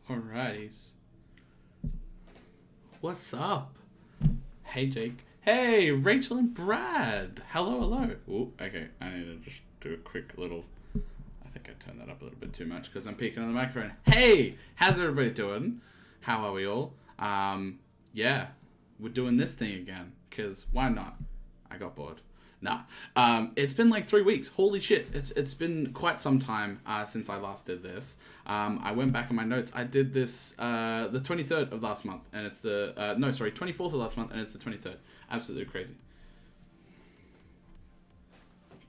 Alrighty. What's up? Hey, Jake. Hey, Rachel and Brad. Hello. Ooh, okay. I need to just do a quick little... I think I turned that up a little bit too much because I'm peeking on the microphone. Hey, how's everybody doing? How are we all? Yeah, we're doing this thing again because why not? I got bored. Nah. It's been like 3 weeks. Holy shit. It's been quite some time since I last did this. I went back in my notes. I did this the 23rd of last month, and it's the 24th of last month, and it's the 23rd. Absolutely crazy.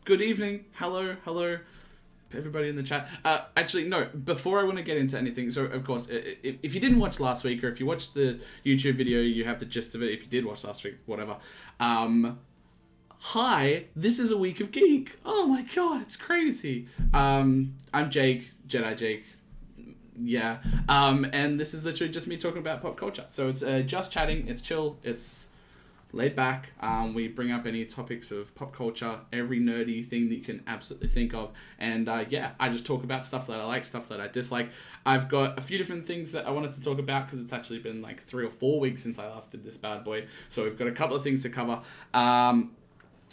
Good evening. Hello. Everybody in the chat. Actually, no, before I want to get into anything, so of course, if you didn't watch last week, or if you watched the YouTube video, you have the gist of it. If you did watch last week, whatever. Hi, this is a week of Geek. Oh my god, it's crazy. I'm Jake, Jedi Jake. Yeah. And this is literally just me talking about pop culture. So it's just chatting, it's chill, it's laid back. We bring up any topics of pop culture, every nerdy thing that you can absolutely think of. And yeah, I just talk about stuff that I like, stuff that I dislike. I've got a few different things that I wanted to talk about because it's actually been like 3 or 4 weeks since I last did this bad boy. So we've got a couple of things to cover.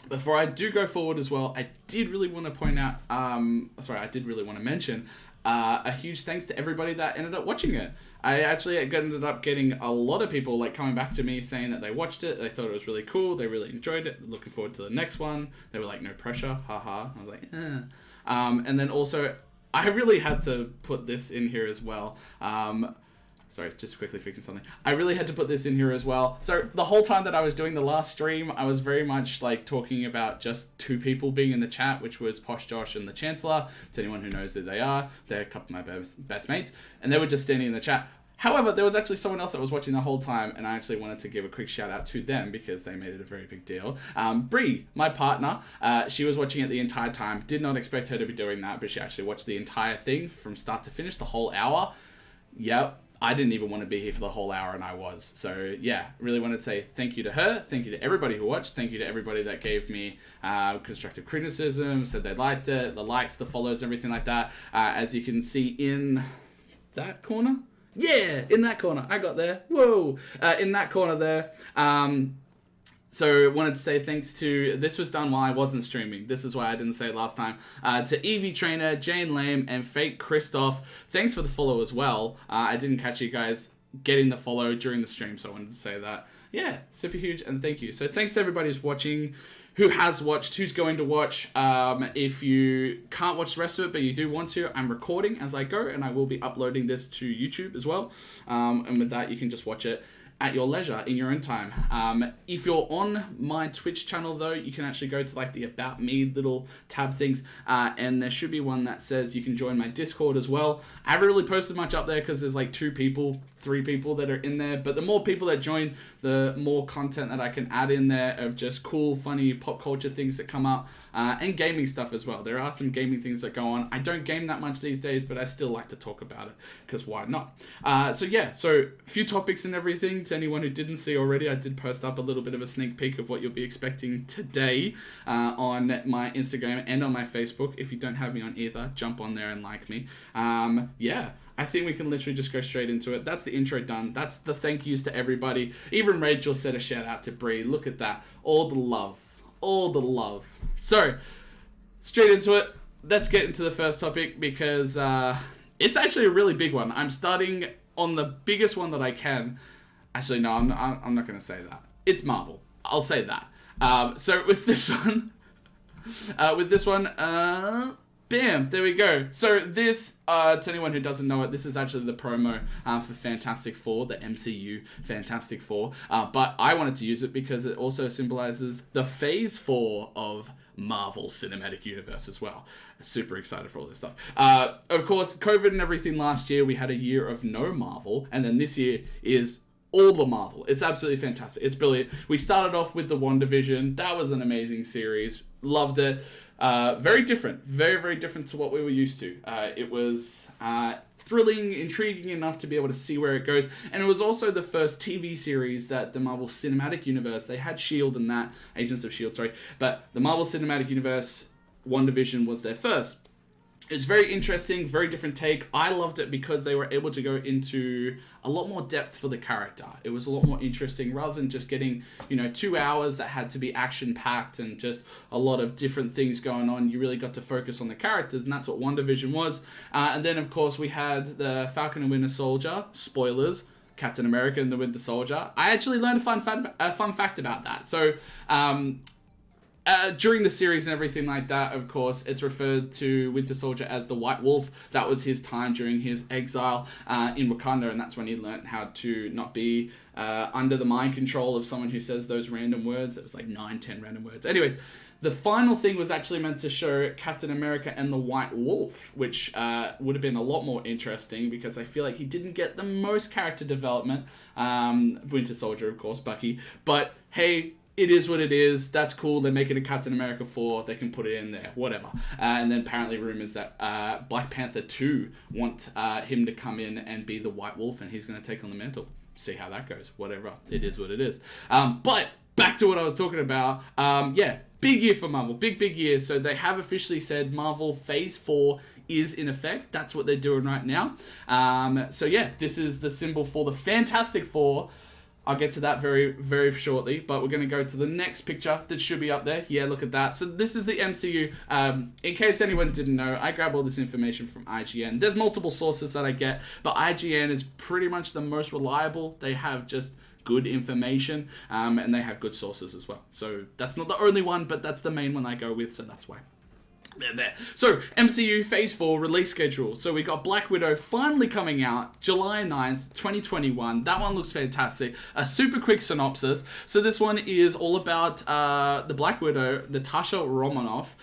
Before I do go forward as well, I did really want to point out, I did really want to mention a huge thanks to everybody that ended up watching it. I actually ended up getting a lot of people like coming back to me saying that they watched it, they thought it was really cool, they really enjoyed it, looking forward to the next one. They were like, no pressure, haha. I was like, eh. And then also, I really had to put this in here as well. Sorry, just quickly fixing something. I really had to put this in here as well. So the whole time that I was doing the last stream, I was very much like talking about just 2 people being in the chat, which was Posh Josh and the Chancellor. To anyone who knows who they are, they're a couple of my best mates, and they were just standing in the chat. However, there was actually someone else that was watching the whole time, and I actually wanted to give a quick shout out to them because they made it a very big deal. Bree, my partner, she was watching it the entire time. Did not expect her to be doing that, but she actually watched the entire thing from start to finish, the whole hour. Yep. I didn't even want to be here for the whole hour, and I was. So, yeah, really wanted to say thank you to her. Thank you to everybody who watched. Thank you to everybody that gave me constructive criticism, said they liked it, the likes, the follows, everything like that. As you can see in that corner. Yeah, in that corner. I got there. Whoa. In that corner there. So wanted to say thanks to, this was done while I wasn't streaming. This is why I didn't say it last time. To Evie Trainer, Jane Lame, and Fake Christoph. Thanks for the follow as well. I didn't catch you guys getting the follow during the stream, so I wanted to say that. Yeah, super huge, and thank you. So thanks to everybody who's watching, who has watched, who's going to watch. If you can't watch the rest of it, but you do want to, I'm recording as I go, and I will be uploading this to YouTube as well. And with that, you can just watch it at your leisure in your own time. If you're on my Twitch channel though, you can actually go to like the About Me little tab things, and there should be one that says you can join my Discord as well. I haven't really posted much up there because there's like 2 people, 3 people that are in there, but the more people that join, the more content that I can add in there of just cool, funny pop culture things that come up, and gaming stuff as well. There are some gaming things that go on. I don't game that much these days, but I still like to talk about it because why not? So yeah, so a few topics and everything. To anyone who didn't see already, I did post up a little bit of a sneak peek of what you'll be expecting today on my Instagram and on my Facebook. If you don't have me on either, jump on there and like me. Yeah, I think we can literally just go straight into it. That's the intro done. That's the thank yous to everybody. Even Rachel said a shout out to Bree. Look at that. All the love. All the love. So, straight into it. Let's get into the first topic because it's actually a really big one. I'm starting on the biggest one that I can. Actually, no, I'm not going to say that. It's Marvel. I'll say that. So with this one, bam, there we go. So this, to anyone who doesn't know it, this is actually the promo for Fantastic Four, the MCU Fantastic Four. But I wanted to use it because it also symbolizes the Phase 4 of Marvel Cinematic Universe as well. Super excited for all this stuff. Of course, COVID and everything last year, we had a year of no Marvel, and then this year is all the Marvel. It's absolutely fantastic. It's brilliant. We started off with the WandaVision. That was an amazing series. Loved it. Very different. Very, very different to what we were used to. It was thrilling, intriguing enough to be able to see where it goes. And it was also the first TV series that the Marvel Cinematic Universe, they had S.H.I.E.L.D. and that, Agents of S.H.I.E.L.D., sorry, but the Marvel Cinematic Universe, WandaVision was their first. It's very interesting, very different take. I loved it because they were able to go into a lot more depth for the character. It was a lot more interesting rather than just getting, 2 hours that had to be action-packed and just a lot of different things going on. You really got to focus on the characters, and that's what WandaVision was. And then, of course, we had the Falcon and Winter Soldier. Spoilers. Captain America and the Winter Soldier. I actually learned a fun fact about that. So, during the series and everything like that, of course, it's referred to Winter Soldier as the White Wolf. That was his time during his exile in Wakanda, and that's when he learned how to not be under the mind control of someone who says those random words. It was like 9-10 random words. Anyways, the final thing was actually meant to show Captain America and the White Wolf, which would have been a lot more interesting because I feel like he didn't get the most character development. Winter Soldier, of course, Bucky. But hey, it is what it is. That's cool. They're making a Captain America 4. They can put it in there. Whatever. And then apparently rumors that Black Panther 2 want him to come in and be the White Wolf, and he's going to take on the mantle. See how that goes. Whatever. It is what it is. But back to what I was talking about. Big year for Marvel. Big year. So they have officially said Marvel Phase 4 is in effect. That's what they're doing right now. This is the symbol for the Fantastic Four. I'll get to that very, very shortly, but we're going to go to the next picture that should be up there. Yeah, look at that. So this is the MCU. In case anyone didn't know, I grab all this information from IGN. There's multiple sources that I get, but IGN is pretty much the most reliable. They have just good information, and they have good sources as well. So that's not the only one, but that's the main one I go with, so that's why. There. So, MCU Phase 4 release schedule. So, we got Black Widow finally coming out July 9th, 2021. That one looks fantastic. A super quick synopsis. So, this one is all about the Black Widow, Natasha Romanoff.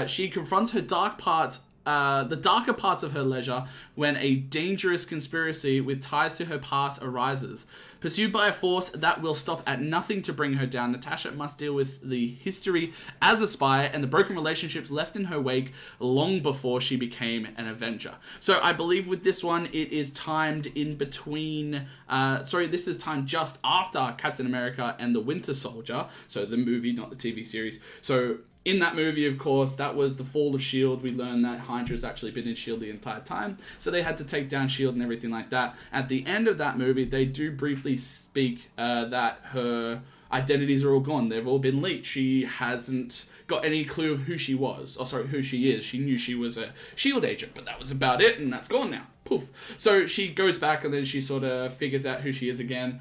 She confronts her the darker parts of her leisure when a dangerous conspiracy with ties to her past arises. Pursued by a force that will stop at nothing to bring her down, Natasha must deal with the history as a spy and the broken relationships left in her wake long before she became an Avenger. So I believe with this one, it is timed in between... this is timed just after Captain America and the Winter Soldier. So the movie, not the TV series. So... in that movie, of course, that was the fall of S.H.I.E.L.D. We learned that Hydra's actually been in S.H.I.E.L.D. the entire time. So they had to take down S.H.I.E.L.D. and everything like that. At the end of that movie, they do briefly speak that her identities are all gone. They've all been leaked. She hasn't got any clue of who she was. Who she is. She knew she was a S.H.I.E.L.D. agent, but that was about it, and that's gone now. Poof. So she goes back and then she sort of figures out who she is again.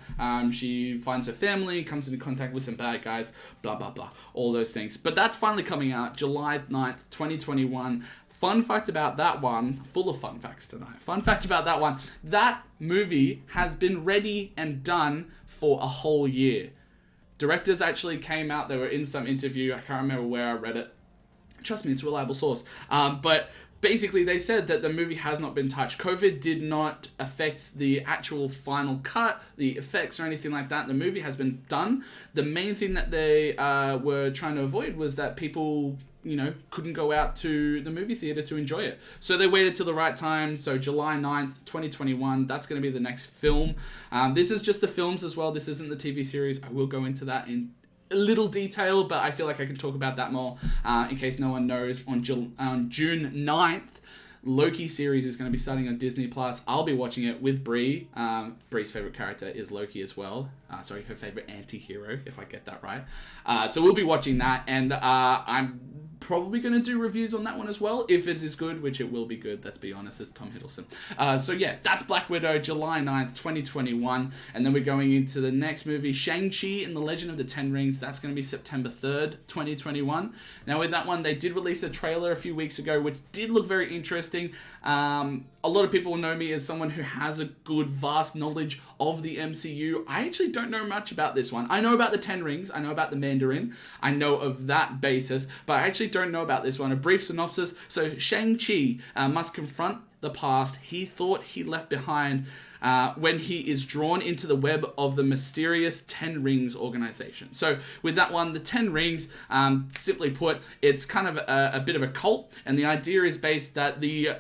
She finds her family, comes into contact with some bad guys, blah, blah, blah. All those things. But that's finally coming out July 9th, 2021. Fun fact about that one, full of fun facts tonight. Fun fact about that one, that movie has been ready and done for a whole year. Directors actually came out, they were in some interview, I can't remember where I read it. Trust me, it's a reliable source. But basically, they said that the movie has not been touched. COVID did not affect the actual final cut, the effects or anything like that. The movie has been done. The main thing that they were trying to avoid was that people, couldn't go out to the movie theater to enjoy it. So they waited till the right time. So July 9th, 2021, that's going to be the next film. This is just the films as well. This isn't the TV series. I will go into that in a little detail, but I feel like I can talk about that more in case no one knows. On June 9th, Loki series is going to be starting on Disney Plus. I'll be watching it with Brie. Brie's favorite character is Loki as well. Her favorite anti-hero, if I get that right. So we'll be watching that, and I'm probably going to do reviews on that one as well, if it is good, which it will be good, let's be honest, it's Tom Hiddleston. That's Black Widow, July 9th, 2021, and then we're going into the next movie, Shang-Chi and the Legend of the Ten Rings. That's going to be September 3rd, 2021. Now with that one, they did release a trailer a few weeks ago, which did look very interesting. A lot of people know me as someone who has a good, vast knowledge of the MCU. I actually don't know much about this one. I know about the Ten Rings. I know about the Mandarin. I know of that basis, but I actually don't know about this one. A brief synopsis. So Shang-Chi must confront the past he thought he left behind when he is drawn into the web of the mysterious Ten Rings organization. So with that one, the Ten Rings, simply put, it's kind of a bit of a cult, and the idea is based that the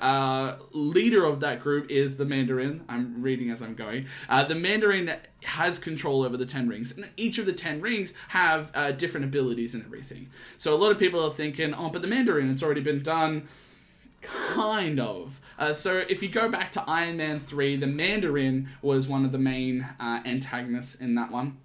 leader of that group is the Mandarin. I'm reading as I'm going. The Mandarin has control over the Ten Rings, and each of the Ten Rings have different abilities and everything. So a lot of people are thinking, oh, but the Mandarin, it's already been done. Kind of. So if you go back to Iron Man 3, the Mandarin was one of the main antagonists in that one.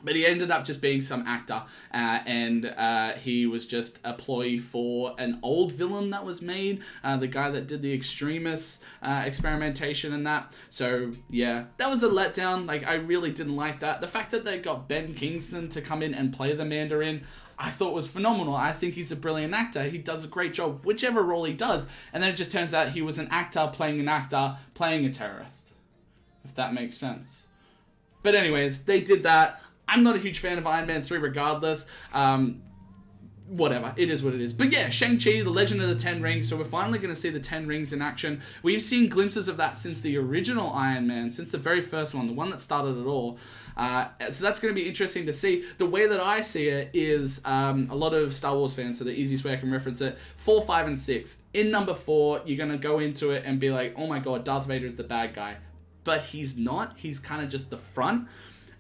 But he ended up just being some actor, and he was just a ploy for an old villain that was made, the guy that did the Extremis experimentation and that. So, yeah, that was a letdown. Like, I really didn't like that. The fact that they got Ben Kingston to come in and play the Mandarin, I thought was phenomenal. I think he's a brilliant actor. He does a great job, whichever role he does. And then it just turns out he was an actor playing a terrorist, if that makes sense. But anyways, they did that. I'm not a huge fan of Iron Man 3 regardless. Whatever. It is what it is. But yeah, Shang-Chi, the Legend of the Ten Rings. So we're finally going to see the Ten Rings in action. We've seen glimpses of that since the original Iron Man, since the very first one, the one that started it all. So that's going to be interesting to see. The way that I see it is a lot of Star Wars fans, so the easiest way I can reference it, 4, 5, and 6. In number 4, you're going to go into it and be like, oh my god, Darth Vader is the bad guy. But he's not. He's kind of just the front.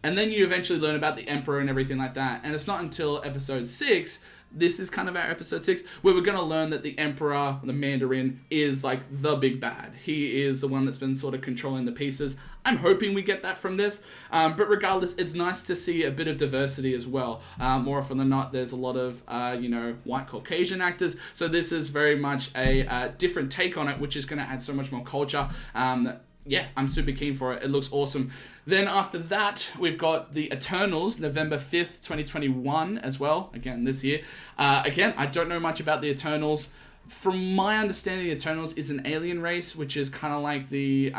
And then you eventually learn about the Emperor and everything like that. And it's not until episode 6, this is kind of our episode 6, where we're going to learn that the Emperor, the Mandarin, is like the big bad. He is the one that's been sort of controlling the pieces. I'm hoping we get that from this. But regardless, it's nice to see a bit of diversity as well. More often than not, there's a lot of, white Caucasian actors. So this is very much a different take on it, which is going to add so much more culture. Yeah, I'm super keen for it. It looks awesome. Then after that, we've got the Eternals, November 5th, 2021 as well. Again, this year. Again, I don't know much about the Eternals. From my understanding, the Eternals is an alien race, which is kind of like the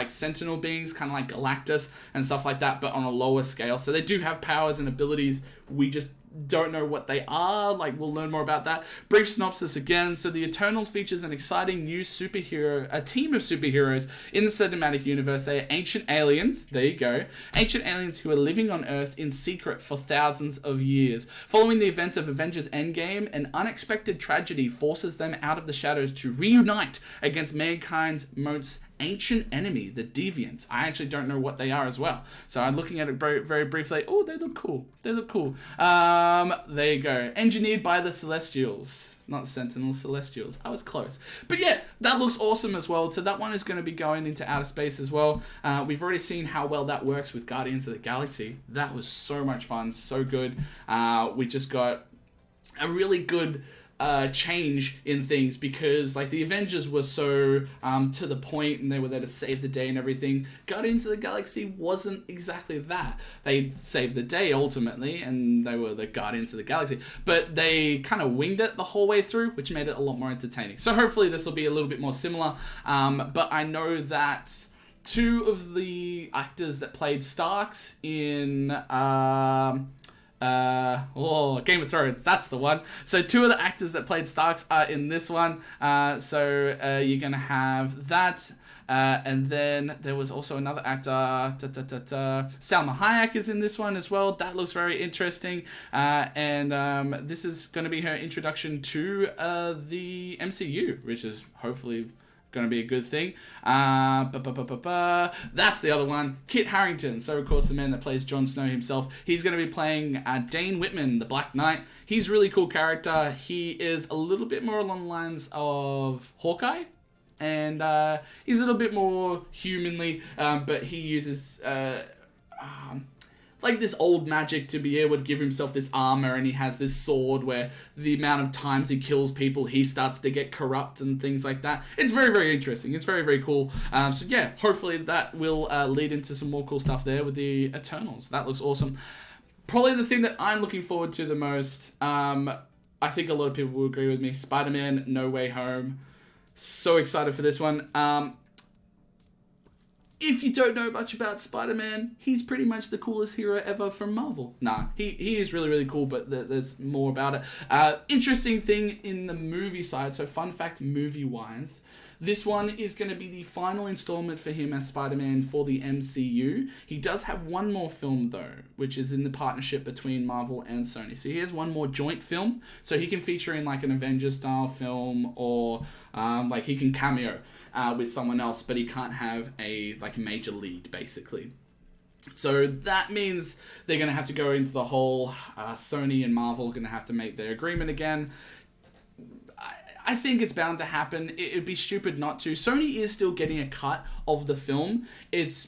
Sentinel beings, kind of like Galactus and stuff like that, but on a lower scale. So they do have powers and abilities. We just don't know what they are. Like, we'll learn more about that. Brief synopsis again. So the Eternals features an exciting new a team of superheroes in the cinematic universe. They are ancient aliens. There you go. Ancient aliens who are living on Earth in secret for thousands of years. Following the events of Avengers Endgame, an unexpected tragedy forces them out of the shadows to reunite against mankind's most ancient enemy, the Deviants. I actually don't know what they are as well. So I'm looking at it very, very briefly. Oh, they look cool. There you go. Engineered by the Celestials. Not Sentinels, Celestials. I was close. But yeah, that looks awesome as well. So that one is going to be going into outer space as well. We've already seen how well that works with Guardians of the Galaxy. That was so much fun. So good. We just got a really good change in things, because like the Avengers were so to the point and they were there to save the day and everything. Guardians of the Galaxy wasn't exactly that. They saved the day ultimately, and they were the Guardians of the Galaxy, but they kind of winged it the whole way through, which made it a lot more entertaining. So hopefully this will be a little bit more similar, but I know that 2 of the actors that played Starks in Game of Thrones, that's the one. So 2 of the actors that played Starks are in this one. So you're going to have that. And then there was also another actor, Salma Hayek is in this one as well. That looks very interesting. And this is going to be her introduction to the MCU, which is hopefully going to be a good thing. That's the other one. Kit Harington. So, of course, the man that plays Jon Snow himself. He's going to be playing Dane Whitman, the Black Knight. He's a really cool character. He is a little bit more along the lines of Hawkeye. And he's a little bit more humanly, but he uses like this old magic to be able to give himself this armor, and he has this sword where the amount of times he kills people, he starts to get corrupt and things like that. It's very, very interesting. It's very, very cool. So yeah, hopefully that will lead into some more cool stuff there with the Eternals. That looks awesome. Probably the thing that I'm looking forward to the most, I think a lot of people will agree with me, Spider-Man No Way Home. So excited for this one. If you don't know much about Spider-Man, he's pretty much the coolest hero ever from Marvel. Nah, he is really, really cool, but there's more about it. Interesting thing in the movie side, so fun fact movie-wise, this one is going to be the final installment for him as Spider-Man for the MCU. He does have one more film, though, which is in the partnership between Marvel and Sony. So he has one more joint film, so he can feature in like an Avengers-style film, or like he can cameo with someone else, but he can't have a like major lead, basically. So that means they're going to have to go into the whole Sony and Marvel are going to have to make their agreement again. I think it's bound to happen. It'd be stupid not to. Sony is still getting a cut of the film. It's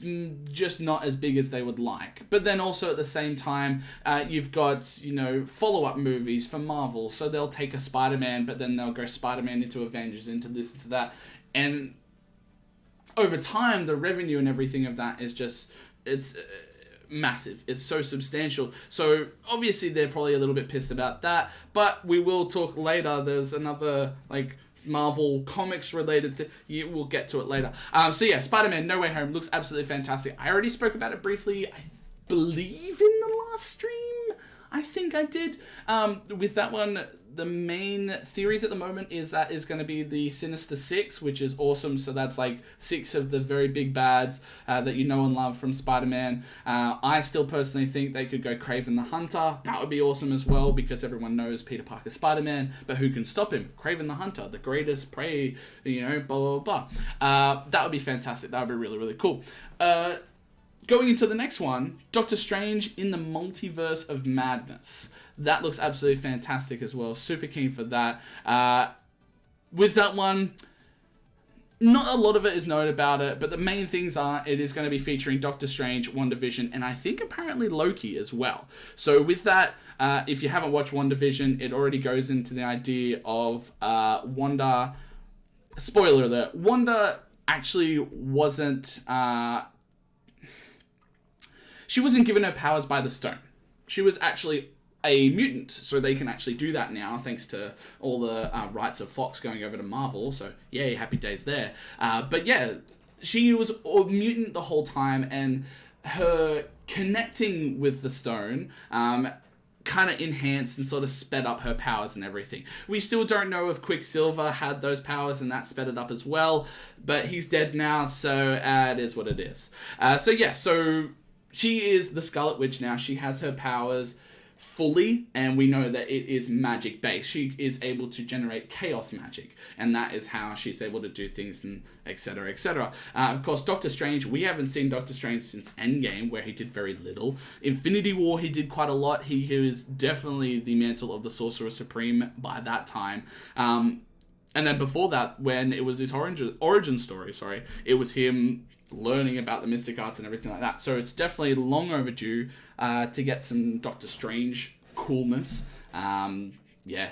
just not as big as they would like. But then also at the same time, you've got, you know, follow-up movies for Marvel. So they'll take a Spider-Man, but then they'll go Spider-Man into Avengers, into this, into that. And over time, the revenue and everything of that is just, it's massive. It's so substantial. So obviously they're probably a little bit pissed about that, but we will talk later. There's another like Marvel comics related thing. We'll get to it later. So yeah, Spider-Man No Way Home looks absolutely fantastic. I already spoke about it briefly, I believe in the last stream. I think I did. With that one, the main theories at the moment is that is going to be the Sinister Six, which is awesome. So that's like 6 of the very big bads that you know and love from Spider-Man. I still personally think they could go Kraven the Hunter. That would be awesome as well, because everyone knows Peter Parker's Spider-Man, but who can stop him? Kraven the Hunter, the greatest prey, you know, blah, blah, blah. That would be fantastic. That would be really, really cool. Going into the next one, Doctor Strange in the Multiverse of Madness. That looks absolutely fantastic as well. Super keen for that. With that one, not a lot of it is known about it, but the main things are it is going to be featuring Doctor Strange, WandaVision, and I think apparently Loki as well. So with that, if you haven't watched WandaVision, it already goes into the idea of Wanda. Spoiler alert, Wanda actually wasn't... she wasn't given her powers by the stone. She was actually a mutant, so they can actually do that now, thanks to all the rights of Fox going over to Marvel, so yay, happy days there. But yeah, she was a mutant the whole time, and her connecting with the stone kind of enhanced and sort of sped up her powers and everything. We still don't know if Quicksilver had those powers and that sped it up as well, but he's dead now, so it is what it is. So she is the Scarlet Witch now. She has her powers fully, and we know that it is magic based. She is able to generate chaos magic, and that is how she's able to do things, and etc, etc. Of course, Doctor Strange, we haven't seen Doctor Strange since Endgame, where he did very little. Infinity War, he did quite a lot. He was definitely the mantle of the Sorcerer Supreme by that time. And then before that, when it was his origin story, it was him learning about the mystic arts and everything like that. So it's definitely long overdue to get some Doctor Strange coolness.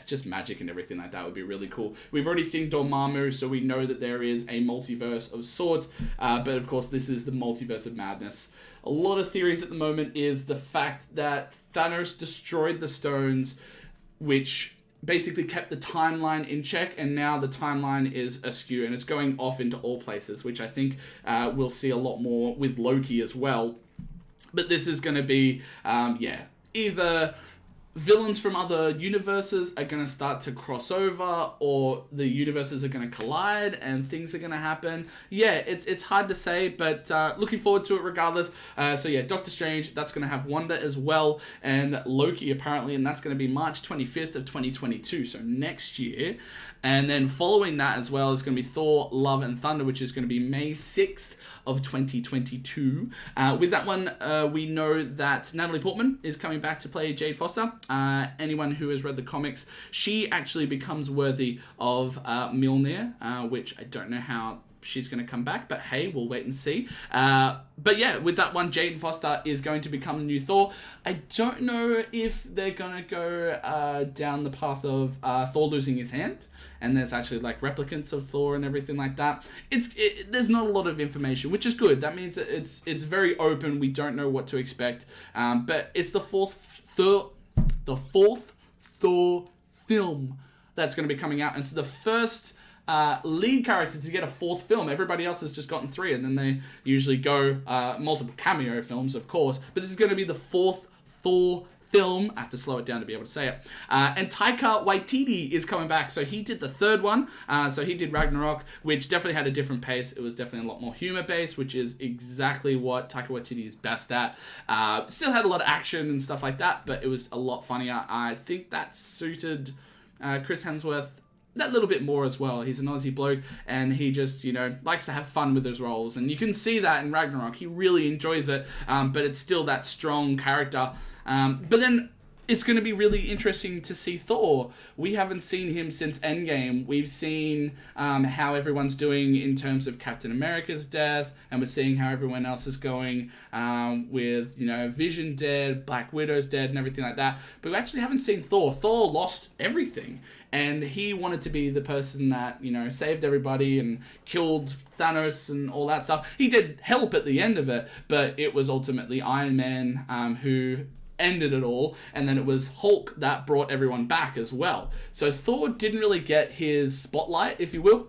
Just magic and everything like that would be really cool. We've already seen Dormammu, so we know that there is a multiverse of sorts, but of course this is the Multiverse of Madness. A lot of theories at the moment is the fact that Thanos destroyed the stones, which basically kept the timeline in check, and now the timeline is askew and it's going off into all places, which I think we'll see a lot more with Loki as well. But this is going to be, either villains from other universes are going to start to cross over, or the universes are going to collide and things are going to happen. Yeah, it's hard to say, but looking forward to it regardless. Doctor Strange, that's going to have Wanda as well, and Loki apparently, and that's going to be March 25th of 2022, so next year. And then following that as well is going to be Thor, Love and Thunder, which is going to be May 6th of 2022. With that one, we know that Natalie Portman is coming back to play Jade Foster. Anyone who has read the comics, she actually becomes worthy of Mjolnir, which I don't know how she's going to come back, but hey, we'll wait and see. But yeah, with that one, Jane Foster is going to become the new Thor. I don't know if they're going to go down the path of Thor losing his hand, and there's actually like replicants of Thor and everything like that. There's not a lot of information, which is good. That means that it's very open. We don't know what to expect. But it's the fourth Thor film that's going to be coming out, and so the first lead character to get a fourth film. Everybody else has just gotten 3, and then they usually go multiple cameo films, of course. But this is going to be the fourth Thor film. I have to slow it down to be able to say it. And Taika Waititi is coming back. So he did the third one. So he did Ragnarok, which definitely had a different pace. It was definitely a lot more humor-based, which is exactly what Taika Waititi is best at. Still had a lot of action and stuff like that, but it was a lot funnier. I think that suited Chris Hemsworth that little bit more as well. He's an Aussie bloke, and he just, likes to have fun with his roles. And you can see that in Ragnarok. He really enjoys it, but it's still that strong character. But then it's going to be really interesting to see Thor. We haven't seen him since Endgame. We've seen how everyone's doing in terms of Captain America's death, and we're seeing how everyone else is going with, Vision dead, Black Widow's dead, and everything like that. But we actually haven't seen Thor. Thor lost everything, and he wanted to be the person that, saved everybody and killed Thanos and all that stuff. He did help at the end of it, but it was ultimately Iron Man who ended it all, and then it was Hulk that brought everyone back as well. So Thor didn't really get his spotlight, if you will.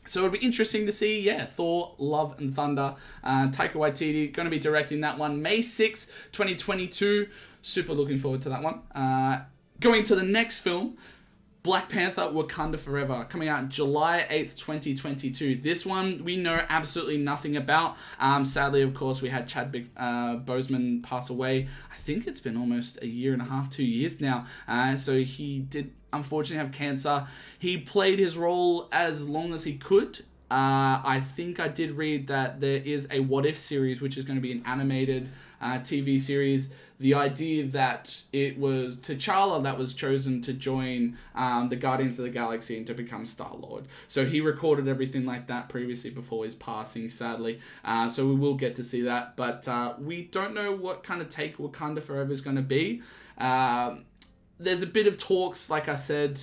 So it'll be interesting to see, Thor, Love and Thunder. Taika Waititi going to be directing that one May 6th, 2022. Super looking forward to that one. Going to the next film, Black Panther Wakanda Forever, coming out July 8th, 2022. This one we know absolutely nothing about. Sadly, of course, we had Chadwick Boseman pass away. I think it's been almost a year and a half, 2 years now. So he did unfortunately have cancer. He played his role as long as he could. I think I did read that there is a What If series, which is going to be an animated TV series. The idea that it was T'Challa that was chosen to join the Guardians of the Galaxy and to become Star-Lord. So he recorded everything like that previously before his passing, sadly. So we will get to see that. But we don't know what kind of take Wakanda Forever is going to be. There's a bit of talks, like I said,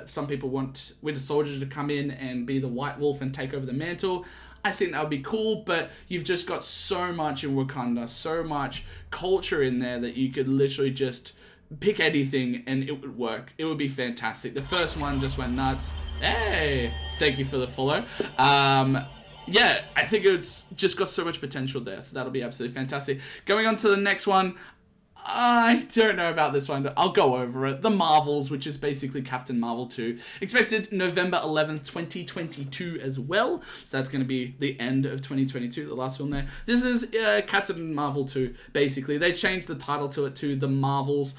some people want Winter Soldier to come in and be the White Wolf and take over the mantle. I think that would be cool, but you've just got so much in Wakanda, so much culture in there that you could literally just pick anything and it would work. It would be fantastic. The first one just went nuts. Hey, thank you for the follow. I think it's just got so much potential there, so that'll be absolutely fantastic. Going on to the next one, I don't know about this one, but I'll go over it. The Marvels, which is basically Captain Marvel 2. Expected November 11th, 2022 as well. So that's going to be the end of 2022, the last film there. This is Captain Marvel 2, basically. They changed the title to it to The Marvels.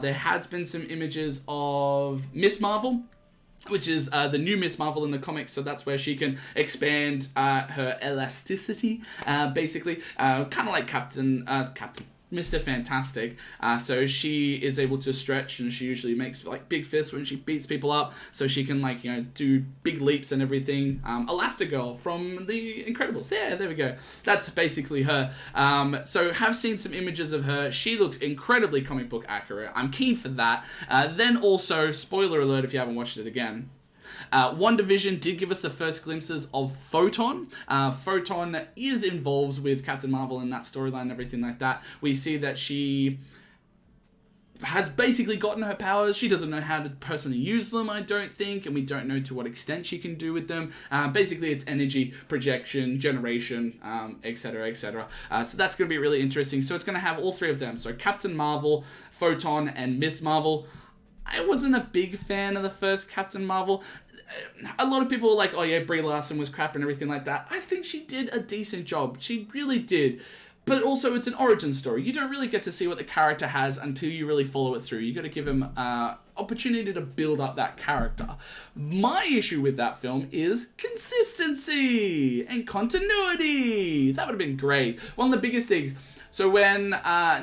There has been some images of Miss Marvel, which is the new Miss Marvel in the comics, so that's where she can expand her elasticity, basically. Kind of like Mr. Fantastic. So she is able to stretch, and she usually makes like big fists when she beats people up, so she can do big leaps and everything. Elastigirl from The Incredibles. Yeah, there we go. That's basically her. So have seen some images of her. She looks incredibly comic book accurate. I'm keen for that. Then also, spoiler alert if you haven't watched it again, WandaVision did give us the first glimpses of Photon. Photon is involved with Captain Marvel in that storyline and everything like that. We see that she has basically gotten her powers. She doesn't know how to personally use them, I don't think, and we don't know to what extent she can do with them. Basically, it's energy, projection, generation, etc., etc. So that's going to be really interesting. So it's going to have all three of them. So Captain Marvel, Photon, and Miss Marvel. I wasn't a big fan of the first Captain Marvel. A lot of people were like, oh yeah, Brie Larson was crap and everything like that. I think she did a decent job. She really did. But also, it's an origin story. You don't really get to see what the character has until you really follow it through. You got to give him opportunity to build up that character. My issue with that film is consistency and continuity. That would have been great. One of the biggest things. So when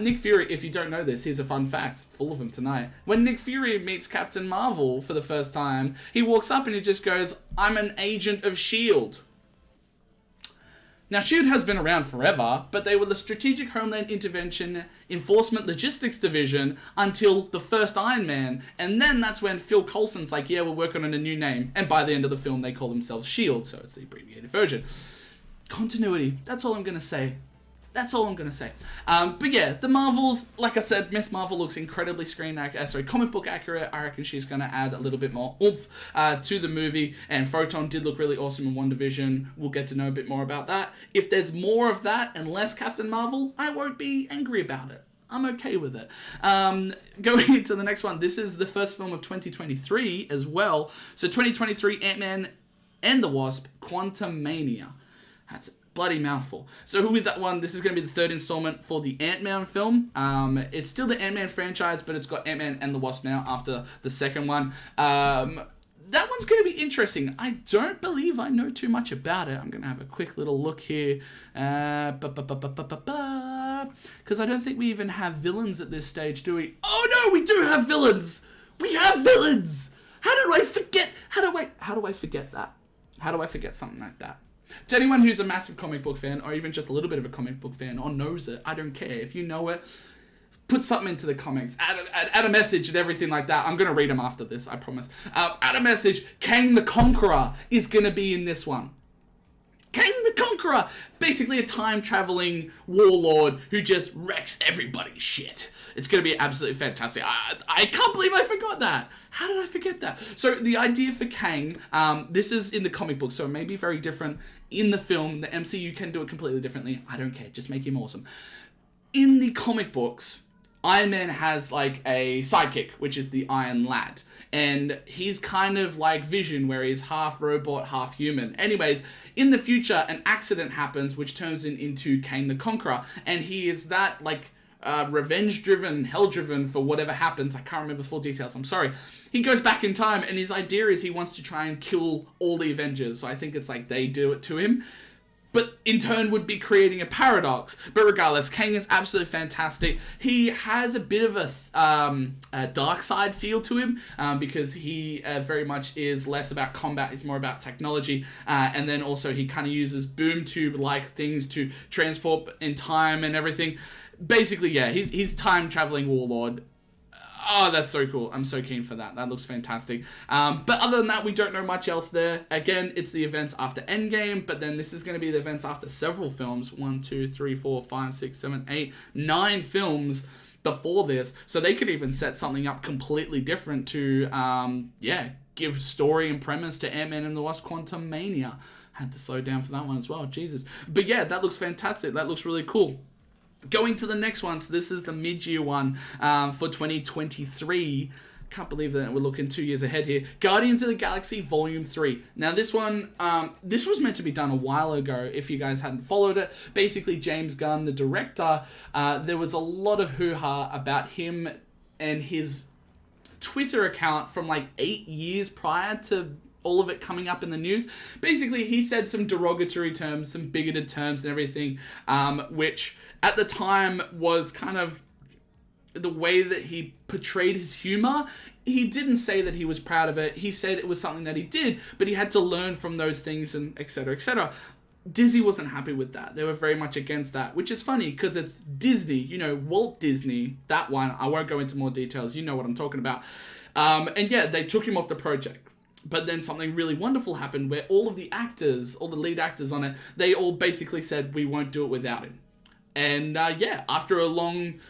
Nick Fury, if you don't know this, here's a fun fact, full of them tonight. When Nick Fury meets Captain Marvel for the first time, he walks up and he just goes, I'm an agent of S.H.I.E.L.D. Now, S.H.I.E.L.D. has been around forever, but they were the Strategic Homeland Intervention Enforcement Logistics Division until the first Iron Man. And then that's when Phil Coulson's like, yeah, we're working on a new name. And by the end of the film, they call themselves S.H.I.E.L.D., so it's the abbreviated version. Continuity, that's all I'm going to say. That's all I'm going to say. But yeah, the Marvels, like I said, Miss Marvel looks incredibly comic book accurate. I reckon she's going to add a little bit more oomph to the movie. And Photon did look really awesome in WandaVision. We'll get to know a bit more about that. If there's more of that and less Captain Marvel, I won't be angry about it. I'm okay with it. Going into the next one, this is the first film of 2023 as well. So 2023, Ant-Man and the Wasp, Quantumania. That's it. Bloody mouthful. So with that one, this is going to be the third installment for the Ant-Man film. It's still the Ant-Man franchise, but it's got Ant-Man and the Wasp now after the second one. That one's going to be interesting. I don't believe I know too much about it. I'm going to have a quick little look here. Because I don't think we even have villains at this stage, do we? Oh no, we do have villains! We have villains! How do I forget? How do I forget that? How do I forget something like that? To anyone who's a massive comic book fan, or even just a little bit of a comic book fan, or knows it, I don't care. If you know it, put something into the comments. Add a message and everything like that. I'm going to read them after this, I promise. Add a message. Kang the Conqueror is going to be in this one. Kang the Conqueror! Basically a time-traveling warlord who just wrecks everybody's shit. It's going to be absolutely fantastic. I can't believe I forgot that. How did I forget that? So the idea for Kang, this is in the comic book, so it may be very different in the film. The MCU can do it completely differently. I don't care. Just make him awesome. In the comic books, Iron Man has like a sidekick, which is the Iron Lad. And he's kind of like Vision, where he's half robot, half human. Anyways, in the future, an accident happens, which turns him into Kang the Conqueror. And he is that like revenge-driven, hell-driven for whatever happens. I can't remember full details. I'm sorry. He goes back in time, and his idea is he wants to try and kill all the Avengers. So I think it's like they do it to him. But in turn would be creating a paradox. But regardless, Kang is absolutely fantastic. He has a bit of a dark side feel to him because he very much is less about combat. He's more about technology. And then also he kind of uses boom tube-like things to transport in time and everything. Basically, yeah, he's time-traveling warlord. Oh, that's so cool. I'm so keen for that. That looks fantastic. But other than that, we don't know much else there. Again, it's the events after Endgame, but then this is going to be the events after several films. 1, 2, 3, 4, 5, 6, 7, 8, 9 films before this. So they could even set something up completely different to, give story and premise to Ant-Man and the Wasp: Quantumania. Had to slow down for that one as well. Jesus. But yeah, that looks fantastic. That looks really cool. Going to the next one, so this is the mid-year one for 2023. Can't believe that we're looking 2 years ahead here. Guardians of the Galaxy Volume 3. Now this one, this was meant to be done a while ago if you guys hadn't followed it. Basically, James Gunn, the director, there was a lot of hoo-ha about him and his Twitter account from like 8 years prior to all of it coming up in the news. Basically, he said some derogatory terms, some bigoted terms and everything, which at the time was kind of the way that he portrayed his humor. He didn't say that he was proud of it. He said it was something that he did, but he had to learn from those things and etc., etc. Disney wasn't happy with that. They were very much against that, which is funny because it's Disney, you know, Walt Disney, that one. I won't go into more details. You know what I'm talking about. And yeah, they took him off the project. But then something really wonderful happened where all of the actors, all the lead actors on it, they all basically said, we won't do it without him. And after a long,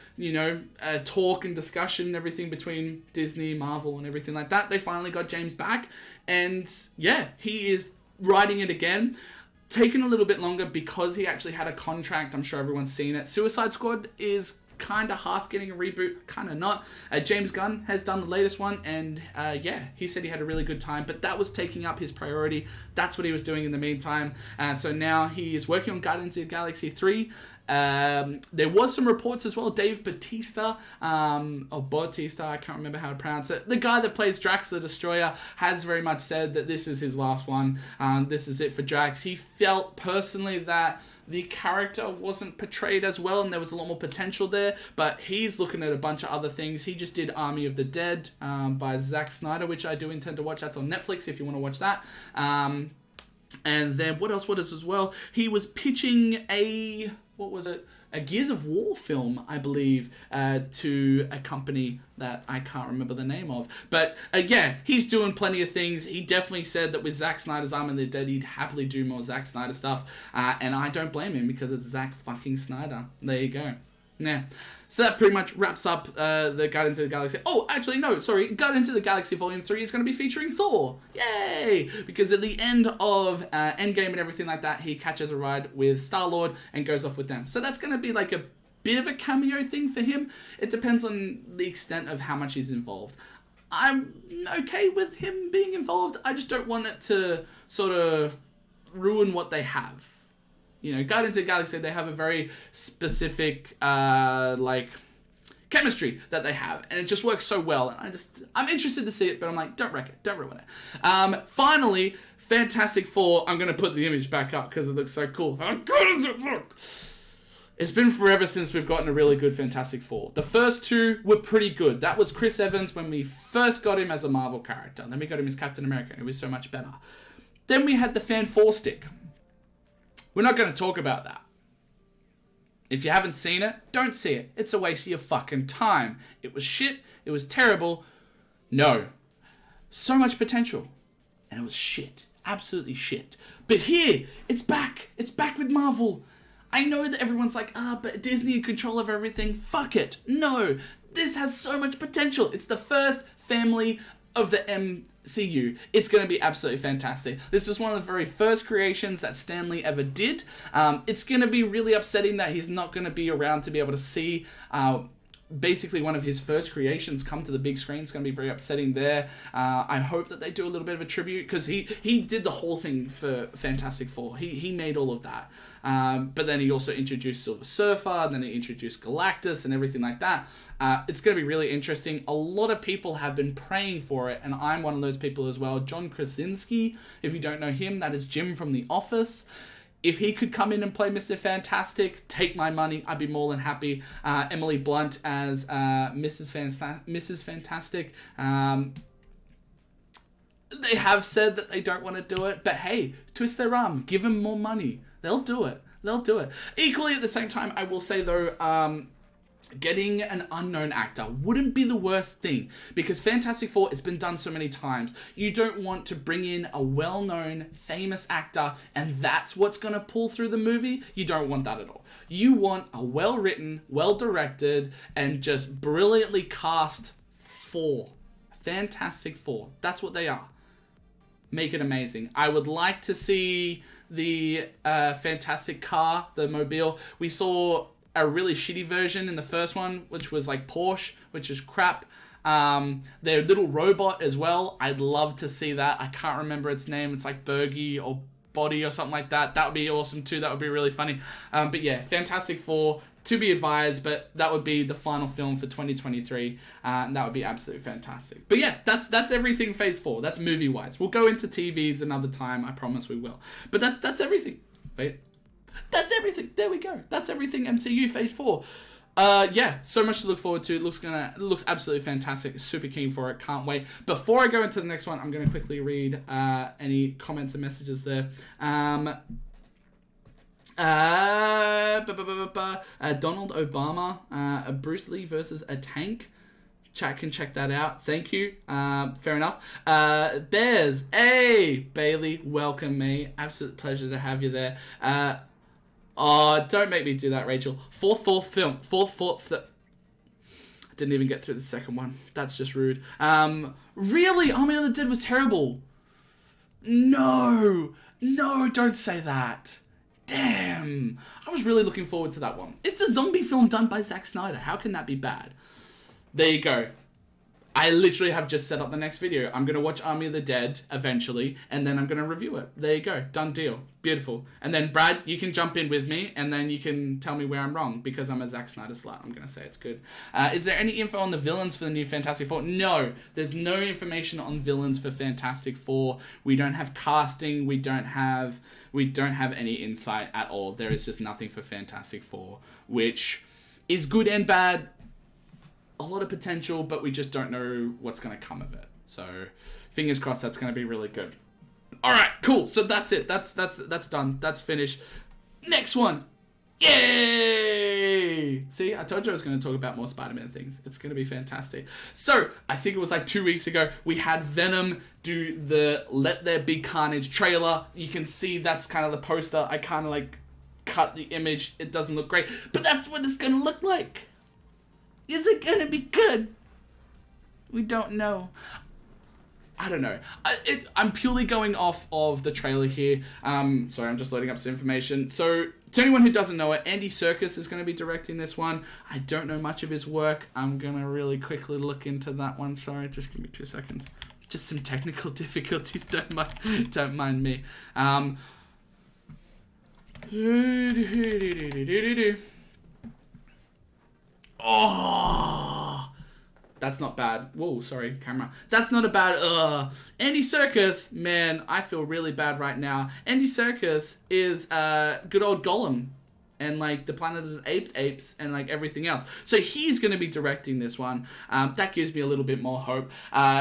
talk and discussion and everything between Disney, Marvel and everything like that, they finally got James back. And yeah, he is writing it again. Taken a little bit longer because he actually had a contract. I'm sure everyone's seen it. Suicide Squad is kind of half getting a reboot, kind of not. James Gunn has done the latest one, and he said he had a really good time, but that was taking up his priority. That's what he was doing in the meantime. So now he is working on Guardians of the Galaxy 3. There was some reports as well. Dave Bautista, I can't remember how to pronounce it. The guy that plays Drax the Destroyer has very much said that this is his last one. This is it for Drax. He felt personally that the character wasn't portrayed as well and there was a lot more potential there, but he's looking at a bunch of other things. He just did Army of the Dead by Zack Snyder, which I do intend to watch. That's on Netflix if you want to watch that. And then what else as well? He was pitching a Gears of War film, I believe, to a company that I can't remember the name of. But he's doing plenty of things. He definitely said that with Zack Snyder's Army of the Dead, he'd happily do more Zack Snyder stuff. And I don't blame him because it's Zack fucking Snyder. There you go. Yeah. So that pretty much wraps up the Guardians of the Galaxy. Oh, actually, no, sorry. Guardians of the Galaxy Volume 3 is going to be featuring Thor. Yay! Because at the end of Endgame and everything like that, he catches a ride with Star-Lord and goes off with them. So that's going to be like a bit of a cameo thing for him. It depends on the extent of how much he's involved. I'm okay with him being involved. I just don't want it to sort of ruin what they have. Guardians of the Galaxy, they have a very specific, chemistry that they have. And it just works so well. And I'm interested to see it, but I'm like, don't wreck it. Don't ruin it. Finally, Fantastic Four. I'm going to put the image back up because it looks so cool. How good does it look? It's been forever since we've gotten a really good Fantastic Four. The first two were pretty good. That was Chris Evans when we first got him as a Marvel character. Then we got him as Captain America, and it was so much better. Then we had the Fan Four Stick. We're not going to talk about that. If you haven't seen it, don't see it. It's a waste of your fucking time. It was shit. It was terrible. No. So much potential. And it was shit. Absolutely shit. But here, it's back. It's back with Marvel. I know that everyone's like, but Disney in control of everything. Fuck it. No. This has so much potential. It's the first family of the MCU. It's going to be absolutely fantastic. This is one of the very first creations that Stan Lee ever did. It's going to be really upsetting that he's not going to be around to be able to see basically one of his first creations come to the big screen. It's going to be very upsetting there. I hope that they do a little bit of a tribute, because he did the whole thing for Fantastic Four. He made all of that. But then he also introduced Silver Surfer, and then he introduced Galactus and everything like that. It's going to be really interesting. A lot of people have been praying for it, and I'm one of those people as well. John Krasinski, if you don't know him, that is Jim from The Office. If he could come in and play Mr. Fantastic, take my money. I'd be more than happy. Emily Blunt as Mrs. Fantastic. They have said that they don't want to do it, but hey, twist their arm. Give them more money. They'll do it. They'll do it. Equally, at the same time, I will say, though, getting an unknown actor wouldn't be the worst thing, because Fantastic Four, it's been done so many times. You don't want to bring in a well-known, famous actor, and that's what's going to pull through the movie. You don't want that at all. You want a well-written, well-directed, and just brilliantly cast Fantastic Four. That's what they are. Make it amazing. I would like to see the Fantastic car, the mobile. We saw a really shitty version in the first one, which was like Porsche, which is crap. Their little robot as well. I'd love to see that. I can't remember its name. It's like Bergie or Body or something like that. That would be awesome too. That would be really funny. But yeah, Fantastic Four, to be advised, but that would be the final film for 2023. And that would be absolutely fantastic. But yeah, that's everything Phase 4. That's movie-wise. We'll go into TVs another time. I promise we will. But that's everything. Wait. That's everything. There we go. That's everything MCU Phase 4. Yeah, so much to look forward to. It looks absolutely fantastic. Super keen for it. Can't wait. Before I go into the next one, I'm going to quickly read any comments and messages there. Donald Obama, Bruce Lee versus a tank. Chat can check that out. Thank you. Fair enough. Bears. Hey, Bailey. Welcome, me. Absolute pleasure to have you there. Oh, don't make me do that, Rachel. Fourth film. I didn't even get through the second one. That's just rude. Really? Army of the Dead was terrible. No, don't say that. Damn. I was really looking forward to that one. It's a zombie film done by Zack Snyder. How can that be bad? There you go. I literally have just set up the next video. I'm going to watch Army of the Dead eventually, and then I'm going to review it. There you go. Done deal. Beautiful. And then, Brad, you can jump in with me, and then you can tell me where I'm wrong, because I'm a Zack Snyder slut. I'm going to say it's good. Is there any info on the villains for the new Fantastic Four? No. There's no information on villains for Fantastic Four. We don't have casting. We don't have any insight at all. There is just nothing for Fantastic Four, which is good and bad. A lot of potential, but we just don't know what's going to come of it. So fingers crossed that's going to be really good. All right, cool. So that's it. That's done. That's finished. Next one. Yay! See, I told you I was going to talk about more Spider-Man things. It's going to be fantastic. So I think it was like 2 weeks ago, we had Venom do the Let There Be Carnage trailer. You can see that's kind of the poster. I kind of like cut the image. It doesn't look great, but that's what it's going to look like. Is it gonna be good? We don't know. I don't know. I'm purely going off of the trailer here. Sorry, I'm just loading up some information. So, to anyone who doesn't know it, Andy Serkis is going to be directing this one. I don't know much of his work. I'm going to really quickly look into that one. Sorry, just give me 2 seconds. Just some technical difficulties. Don't mind me. Oh, that's not bad. Whoa, sorry, camera. That's not a bad, Andy Serkis, man, I feel really bad right now. Andy Serkis is good old Gollum and like the Planet of the Apes, and like everything else. So he's going to be directing this one. That gives me a little bit more hope.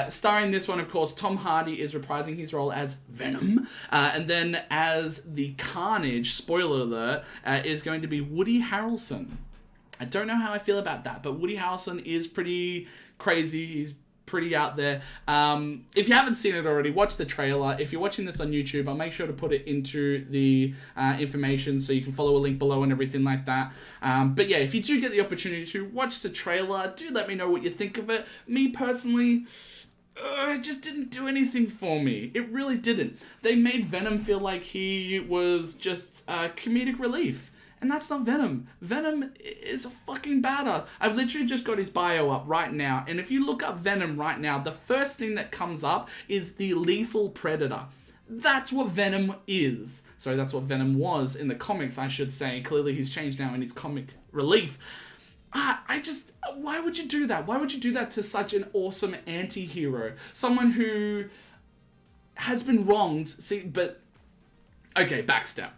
Starring this one, of course, Tom Hardy is reprising his role as Venom, and then as the Carnage, spoiler alert, is going to be Woody Harrelson. I don't know how I feel about that, but Woody Harrelson is pretty crazy. He's pretty out there. If you haven't seen it already, watch the trailer. If you're watching this on YouTube, I'll make sure to put it into the information so you can follow a link below and everything like that. But yeah, if you do get the opportunity to watch the trailer, do let me know what you think of it. Me personally, it just didn't do anything for me. It really didn't. They made Venom feel like he was just comedic relief. And that's not Venom. Venom is a fucking badass. I've literally just got his bio up right now. And if you look up Venom right now, the first thing that comes up is the lethal predator. That's what Venom is. Sorry, that's what Venom was in the comics, I should say. Clearly he's changed now in his comic relief. Why would you do that? Why would you do that to such an awesome anti-hero? Someone who has been wronged. See, but... Okay, backstep.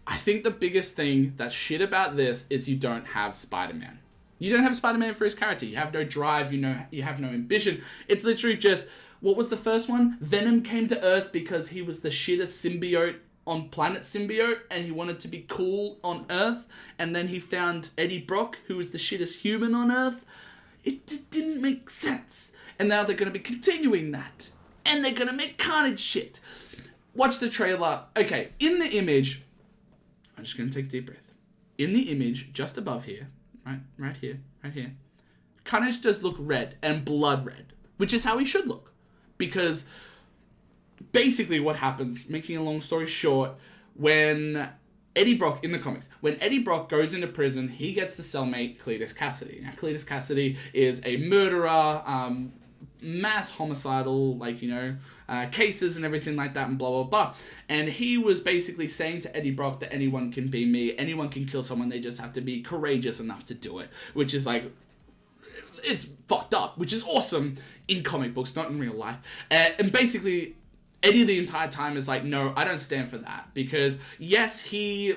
I think the biggest thing that's shit about this is you don't have Spider-Man. You don't have Spider-Man for his character. You have no drive, you have no ambition. It's literally just, what was the first one? Venom came to Earth because he was the shittest symbiote on planet Symbiote, and he wanted to be cool on Earth, and then he found Eddie Brock, who was the shittest human on Earth. It didn't make sense. And now they're going to be continuing that. And they're going to make Carnage shit. Watch the trailer. Okay, in the image... I'm just going to take a deep breath. In the image, just above here, right here, Carnage does look red and blood red, which is how he should look. Because basically what happens, making a long story short, when Eddie Brock, in the comics, when Eddie Brock goes into prison, he gets the cellmate Cletus Cassidy. Now, Cletus Cassidy is a murderer, mass homicidal, cases and everything like that, and blah, blah, blah. And he was basically saying to Eddie Brock that anyone can be me, anyone can kill someone, they just have to be courageous enough to do it. Which is like, it's fucked up, which is awesome in comic books, not in real life. And basically, Eddie the entire time is like, no, I don't stand for that. Because, yes, he,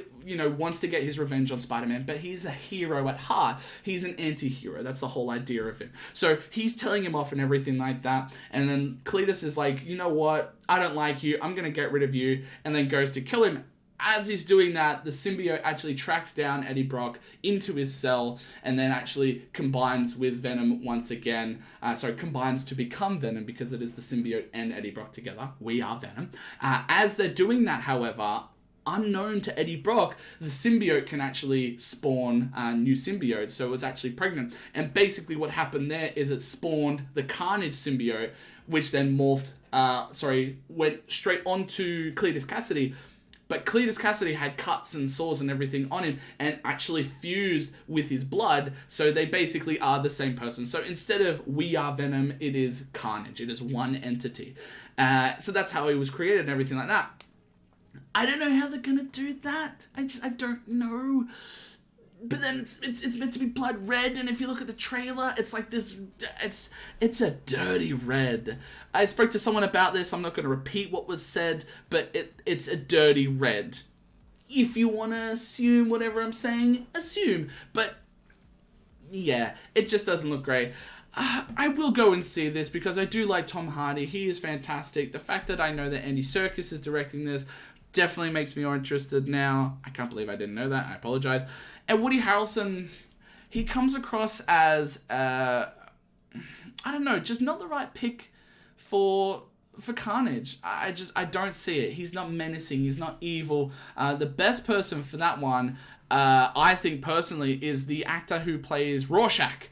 wants to get his revenge on Spider-Man, but he's a hero at heart. He's an anti-hero. That's the whole idea of him. So he's telling him off and everything like that. And then Cletus is like, you know what? I don't like you. I'm going to get rid of you. And then goes to kill him. As he's doing that, the symbiote actually tracks down Eddie Brock into his cell and then actually combines with Venom once again. Combines to become Venom because it is the symbiote and Eddie Brock together. We are Venom. As they're doing that, however, unknown to Eddie Brock, the symbiote can actually spawn new symbiotes, so it was actually pregnant. And basically what happened there is it spawned the Carnage symbiote, which then went straight onto Cletus Cassidy. But Cletus Cassidy had cuts and sores and everything on him and actually fused with his blood, so they basically are the same person. So instead of we are Venom, it is Carnage. It is one entity. So that's how he was created and everything like that. I don't know how they're gonna do that. I don't know. But then it's meant to be blood red, and if you look at the trailer, it's like this. It's a dirty red. I spoke to someone about this. I'm not going to repeat what was said, but it's a dirty red. If you want to assume whatever I'm saying, assume. But yeah, it just doesn't look great. I will go and see this because I do like Tom Hardy. He is fantastic. The fact that I know that Andy Serkis is directing this definitely makes me more interested now. I can't believe I didn't know that. I apologize. And Woody Harrelson, he comes across as, I don't know, just not the right pick for Carnage. I don't see it. He's not menacing. He's not evil. The best person for that one, I think personally, is the actor who plays Rorschach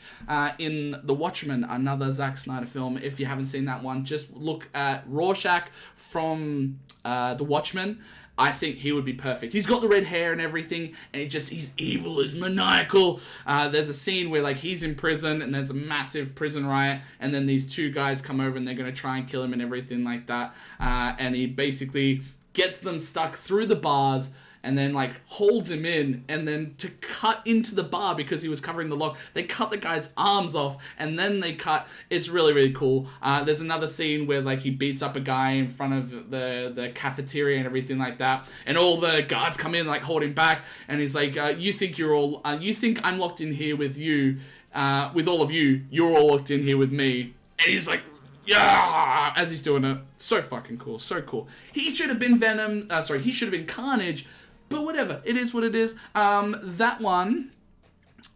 in The Watchmen, another Zack Snyder film. If you haven't seen that one, just look at Rorschach from The Watchmen. I think he would be perfect. He's got the red hair and everything, and he's evil, he's maniacal. There's a scene where he's in prison, and there's a massive prison riot, and then these two guys come over, and they're going to try and kill him and everything like that. And he basically gets them stuck through the bars, and then like holds him in, and then to cut into the bar because he was covering the lock, they cut the guy's arms off, and then they cut. It's really, really cool. There's another scene where like he beats up a guy in front of the cafeteria and everything like that, and all the guards come in like hold him back, and he's like, you think I'm locked in here with you, with all of you, you're all locked in here with me. And he's like, yeah, as he's doing it. So fucking cool. So cool. He should have been Venom. He should have been Carnage. But whatever. It is what it is. That one.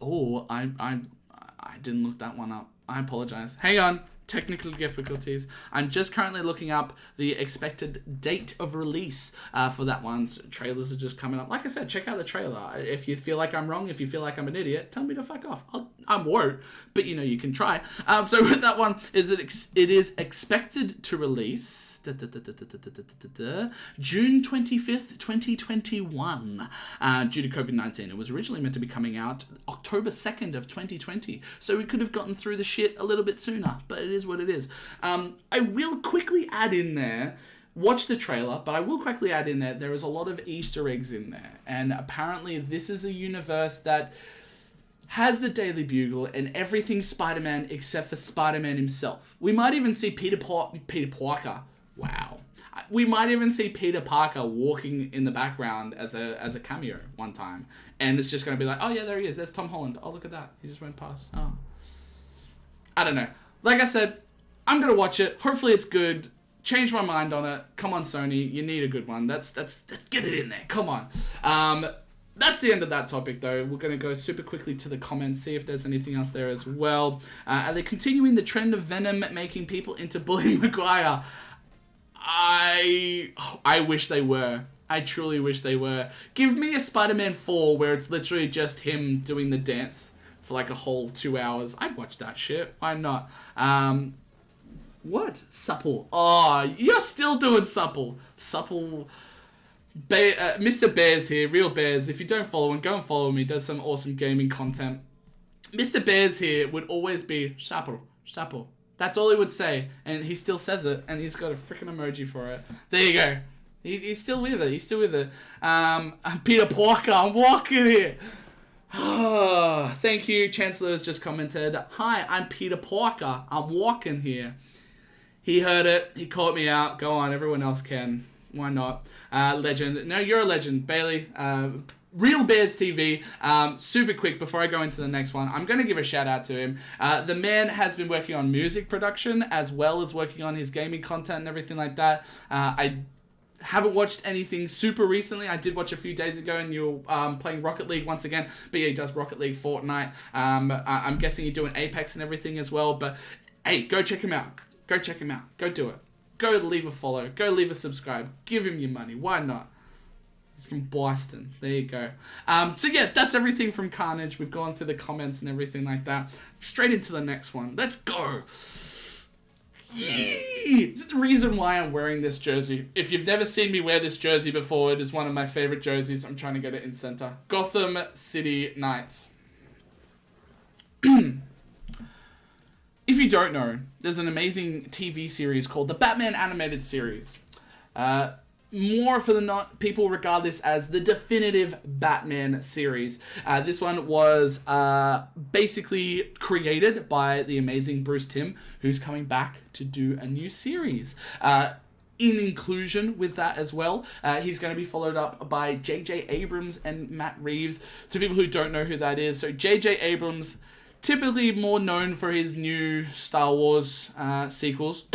Oh, I didn't look that one up. I apologize. Hang on. Technical difficulties. I'm just currently looking up the expected date of release for that one. So trailers are just coming up. Like I said, check out the trailer. If you feel like I'm wrong, if you feel like I'm an idiot, tell me to fuck off. I won't, but you know you can try. So with that one, it is expected to release June 25th, 2021, due to COVID-19. It was originally meant to be coming out October 2nd of 2020, so we could have gotten through the shit a little bit sooner, but it is what it is. I will quickly add in there, watch the trailer, but I will quickly add in there is a lot of Easter eggs in there, and apparently this is a universe that has the Daily Bugle and everything Spider-Man except for Spider-Man himself. We might even see Peter Parker. Wow. We might even see Peter Parker walking in the background as a cameo one time. And it's just going to be like, oh yeah, there he is. There's Tom Holland. Oh, look at that. He just went past. Oh. I don't know. Like I said, I'm going to watch it. Hopefully it's good. Change my mind on it. Come on, Sony. You need a good one. Let's get it in there. Come on. That's the end of that topic, though. We're going to go super quickly to the comments, see if there's anything else there as well. Are they continuing the trend of Venom making people into Bully Maguire? I wish they were. I truly wish they were. Give me a Spider-Man 4 where it's literally just him doing the dance for like a whole 2 hours. I'd watch that shit. Why not? What? Supple. Oh, you're still doing Supple. Supple. Mr. Bears here, Real Bears. If you don't follow him, go and follow him. He does some awesome gaming content. Mr. Bears here would always be Supple. That's all he would say, and he still says it, and he's got a freaking emoji for it. There you go. He's still with it. Peter Parker, I'm walking here. Thank you. Chancellor has just commented, hi, I'm Peter Parker. I'm walking here. He heard it. He caught me out. Go on, everyone else can. Why not? Legend. No, you're a legend, Bailey. Real Bears TV. Super quick before I go into the next one, I'm going to give a shout out to him. The man has been working on music production as well as working on his gaming content and everything like that. I haven't watched anything super recently. I did watch a few days ago, and you're playing Rocket League once again. But yeah, he does Rocket League, Fortnite. I'm guessing you're doing Apex and everything as well. But hey, go check him out. Go do it. Go leave a follow. Go leave a subscribe. Give him your money. Why not? He's from Boston. There you go. So yeah, that's everything from Carnage. We've gone through the comments and everything like that. Straight into the next one. Let's go. It's the reason why I'm wearing this jersey. If you've never seen me wear this jersey before, it is one of my favorite jerseys. I'm trying to get it in center. Gotham City Knights. If you don't know, there's an amazing TV series called the Batman Animated Series. More often than not, people regard this as the definitive Batman series. This one was basically created by the amazing Bruce Timm, who's coming back to do a new series. In inclusion with that as well, he's going to be followed up by J.J. Abrams and Matt Reeves. To people who don't know who that is, so J.J. Abrams, typically more known for his new Star Wars sequels.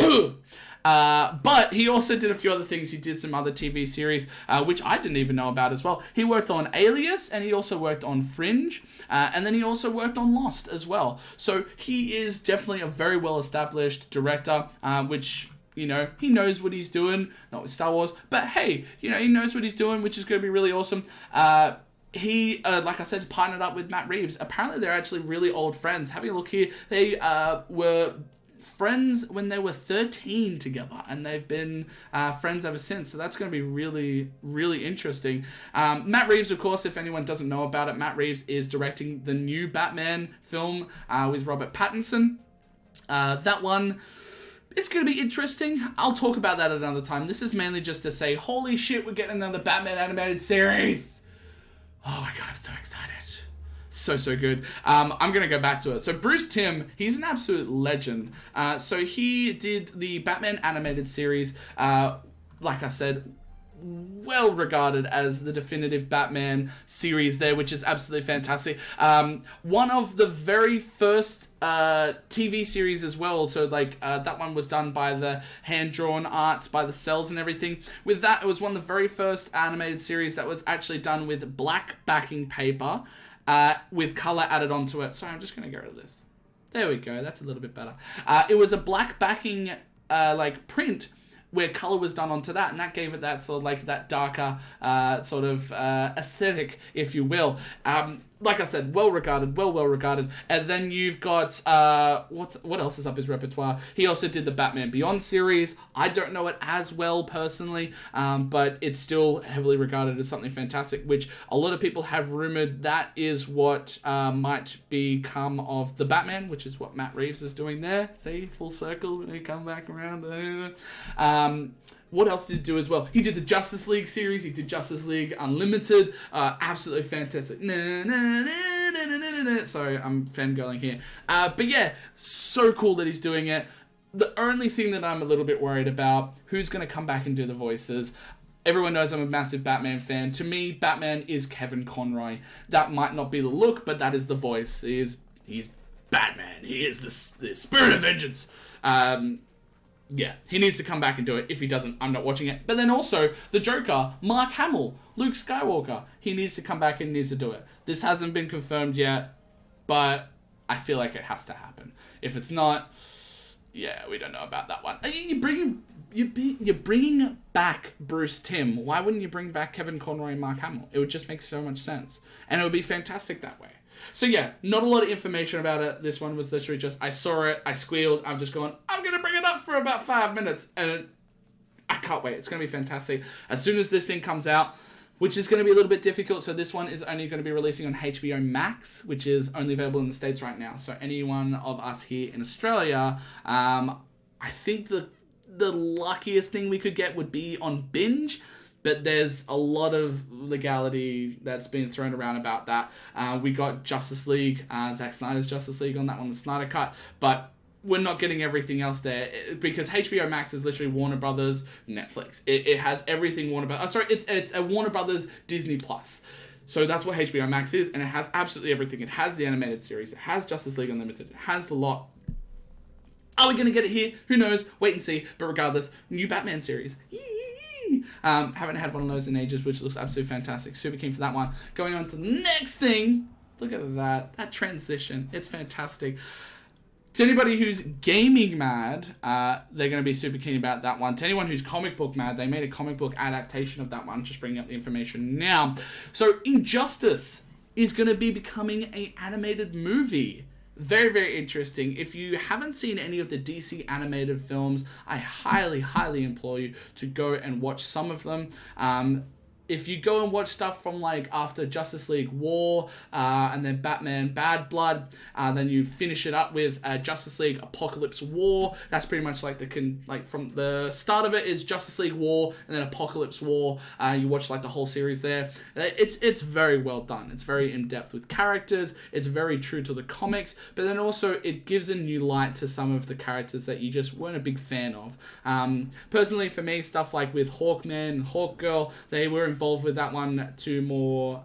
But he also did a few other things. He did some other TV series, which I didn't even know about as well. He worked on Alias, and he also worked on Fringe, and then he also worked on Lost as well. So he is definitely a very well-established director, which, you know, he knows what he's doing. Not with Star Wars, but hey, you know, he knows what he's doing, which is going to be really awesome. He, like I said, partnered up with Matt Reeves. Apparently, they're actually really old friends. Having a look here, they were friends when they were 13 together, and they've been friends ever since. So that's going to be really, really interesting. Matt Reeves, of course, if anyone doesn't know about it, Matt Reeves is directing the new Batman film with Robert Pattinson. That one It's going to be interesting. I'll talk about that another time. This is mainly just to say, holy shit, we're getting another Batman animated series. Oh my god, I'm so excited. So good. I'm going to go back to it. So Bruce Timm, he's an absolute legend. So he did the Batman animated series, like I said, well regarded as the definitive Batman series there, which is absolutely fantastic. One of the very first TV series as well, so like that one was done by the hand-drawn arts, by the cells and everything. With that, it was one of the very first animated series that was actually done with black backing paper with color added onto it. Sorry, I'm just going to get rid of this. There we go, that's a little bit better. It was a black backing like print where color was done onto that, and that gave it that sort of like that darker sort of aesthetic, if you will. Like I said, well regarded. And then you've got what else is up his repertoire? He also did the Batman Beyond series. I don't know it as well personally, but it's still heavily regarded as something fantastic, which a lot of people have rumored that is what might become of the Batman, which is what Matt Reeves is doing there. See, full circle, and he come back around. What else did he do as well? He did the Justice League series. He did Justice League Unlimited. Absolutely fantastic. Sorry, I'm fangirling here. But yeah, so cool that he's doing it. The only thing that I'm a little bit worried about, who's going to come back and do the voices? Everyone knows I'm a massive Batman fan. To me, Batman is Kevin Conroy. That might not be the look, but that is the voice. He's Batman. He is the spirit of vengeance. Yeah, he needs to come back and do it. If he doesn't, I'm not watching it. But then also, the Joker, Mark Hamill, Luke Skywalker, he needs to come back and needs to do it. This hasn't been confirmed yet, but I feel like it has to happen. If it's not, yeah, we don't know about that one. You're bringing back Bruce Timm. Why wouldn't you bring back Kevin Conroy and Mark Hamill? It would just make so much sense. And it would be fantastic that way. So yeah, not a lot of information about it. This one was literally just, I saw it, I squealed, I'm just going, I'm going to bring it up for about 5 minutes. And I can't wait. It's going to be fantastic. As soon as this thing comes out, which is going to be a little bit difficult. So this one is only going to be releasing on HBO Max, which is only available in the States right now. So anyone of us here in Australia, I think the luckiest thing we could get would be on Binge. But there's a lot of legality that's been thrown around about that. We got Justice League, Zack Snyder's Justice League on that one, the Snyder Cut. But we're not getting everything else there because HBO Max is literally Warner Brothers Netflix. It has everything Warner Brothers. It's a Warner Brothers Disney Plus. So that's what HBO Max is, and it has absolutely everything. It has the animated series. It has Justice League Unlimited. It has the lot. Are we going to get it here? Who knows? Wait and see. But regardless, new Batman series. Haven't had one of those in ages, which looks absolutely fantastic. Super keen for that one. Going on to the next thing. Look at that transition. It's fantastic. To anybody who's gaming mad, they're going to be super keen about that one. To anyone who's comic book mad, they made a comic book adaptation of that one. Just bringing up the information now. So Injustice is going to be becoming an animated movie. Very, very interesting. If you haven't seen any of the DC animated films, I highly, highly implore you to go and watch some of them. If you go and watch stuff from like after Justice League War, and then Batman Bad Blood, then you finish it up with Justice League Apocalypse War. That's pretty much like from the start of it is Justice League War and then Apocalypse War. You watch like the whole series there. It's very well done. It's very in depth with characters. It's very true to the comics, but then also it gives a new light to some of the characters that you just weren't a big fan of. Personally, for me, stuff like with Hawkman and Hawkgirl, they were involved with that one to more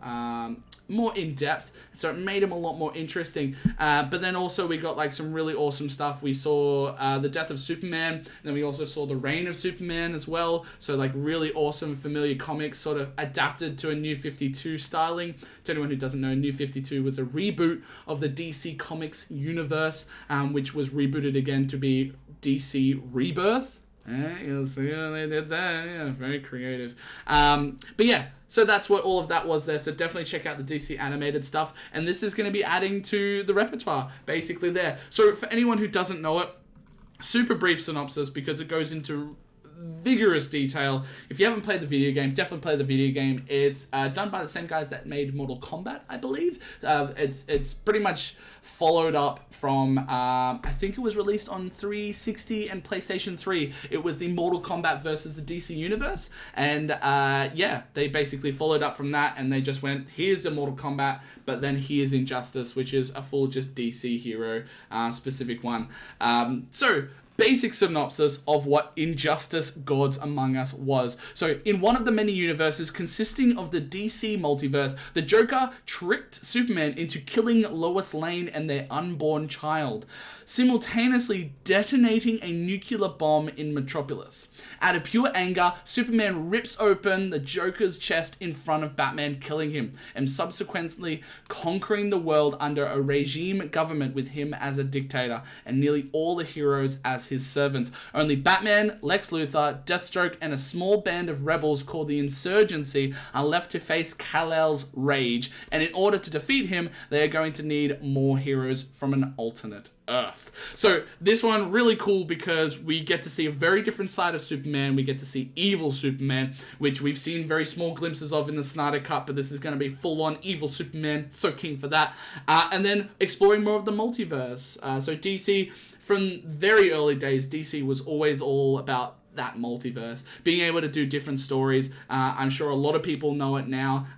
in depth, so it made him a lot more interesting. But then also we got like some really awesome stuff. We saw the death of Superman, and then we also saw the reign of Superman as well. So like really awesome familiar comics sort of adapted to a New 52 styling. To anyone who doesn't know, New 52 was a reboot of the DC Comics universe, which was rebooted again to be DC Rebirth. You'll see how they did that. Yeah, very creative. But yeah, so that's what all of that was there. So definitely check out the DC animated stuff. And this is going to be adding to the repertoire, basically there. So for anyone who doesn't know it, super brief synopsis because it goes into vigorous detail. If you haven't played the video game, definitely play the video game. It's done by the same guys that made Mortal Kombat, I believe. It's pretty much followed up from, I think it was released on 360 and PlayStation 3. It was the Mortal Kombat versus the DC Universe. And yeah, they basically followed up from that, and they just went, here's a Mortal Kombat, but then here's Injustice, which is a full just DC hero specific one. So, basic synopsis of what Injustice Gods Among Us was. So, in one of the many universes consisting of the DC multiverse, the Joker tricked Superman into killing Lois Lane and their unborn child, simultaneously detonating a nuclear bomb in Metropolis. Out of pure anger, Superman rips open the Joker's chest in front of Batman, killing him, and subsequently conquering the world under a regime government with him as a dictator, and nearly all the heroes as his servants. Only Batman, Lex Luthor, Deathstroke, and a small band of rebels called the Insurgency are left to face Kal-El's rage, and in order to defeat him, they are going to need more heroes from an alternate Earth. So this one really cool because we get to see a very different side of Superman. We get to see evil Superman, which we've seen very small glimpses of in the Snyder Cut, but this is going to be full-on evil Superman. So keen for that. And then exploring more of the multiverse. So DC, from very early days, DC was always all about that multiverse, being able to do different stories. I'm sure a lot of people know it now.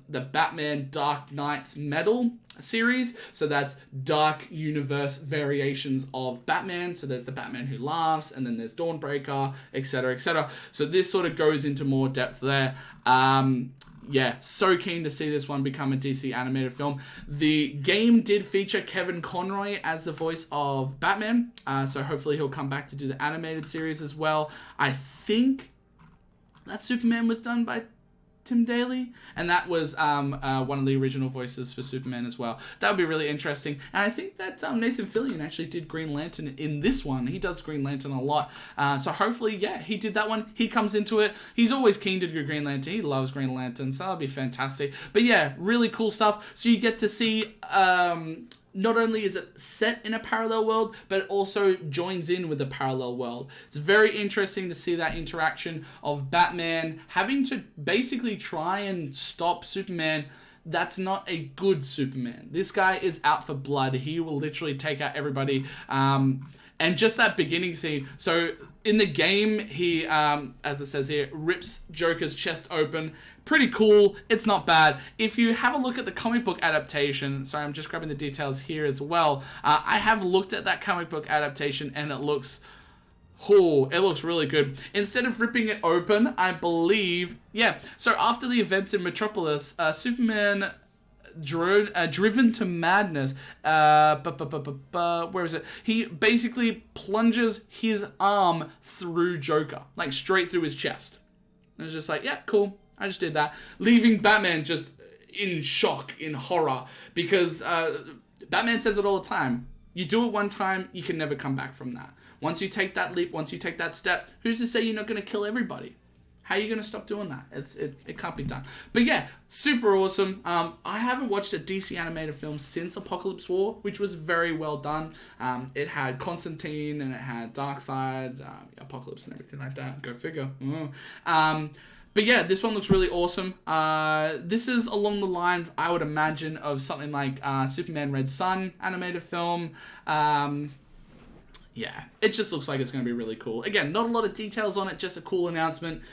The Batman Dark Knight's Metal series, so that's dark universe variations of Batman. So there's the Batman Who Laughs, and then there's Dawnbreaker, etc., etc. So this sort of goes into more depth there. Yeah, so keen to see this one become a DC animated film. The game did feature Kevin Conroy as the voice of Batman, so hopefully he'll come back to do the animated series as well. I think that Superman was done by Tim Daly, and that was one of the original voices for Superman as well. That would be really interesting. And I think that Nathan Fillion actually did Green Lantern in this one. He does Green Lantern a lot. So hopefully, yeah, he did that one. He comes into it. He's always keen to do Green Lantern. He loves Green Lantern, so that'll be fantastic. But yeah, really cool stuff. So you get to see not only is it set in a parallel world, but it also joins in with a parallel world. It's very interesting to see that interaction of Batman having to basically try and stop Superman. That's not a good Superman. This guy is out for blood. He will literally take out everybody. And just that beginning scene. So in the game, he, as it says here, rips Joker's chest open. Pretty cool. It's not bad. If you have a look at the comic book adaptation, sorry, I'm just grabbing the details here as well. I have looked at that comic book adaptation, and it looks really good. Instead of ripping it open, I believe, yeah. So after the events in Metropolis, Superman driven to madness. Where is it? He basically plunges his arm through Joker, like straight through his chest. And it's just like, yeah, cool. I just did that, leaving Batman just in shock, in horror, because Batman says it all the time. You do it one time, you can never come back from that. Once you take that leap, once you take that step, who's to say you're not going to kill everybody? How are you going to stop doing that? It can't be done. But yeah, super awesome. I haven't watched a DC animated film since Apocalypse War, which was very well done. It had Constantine, and it had Darkseid, Apocalypse and everything like that. Go figure. But yeah, this one looks really awesome. This is along the lines, I would imagine, of something like Superman Red Sun animated film. Yeah, it just looks like it's going to be really cool. Again, not a lot of details on it, just a cool announcement.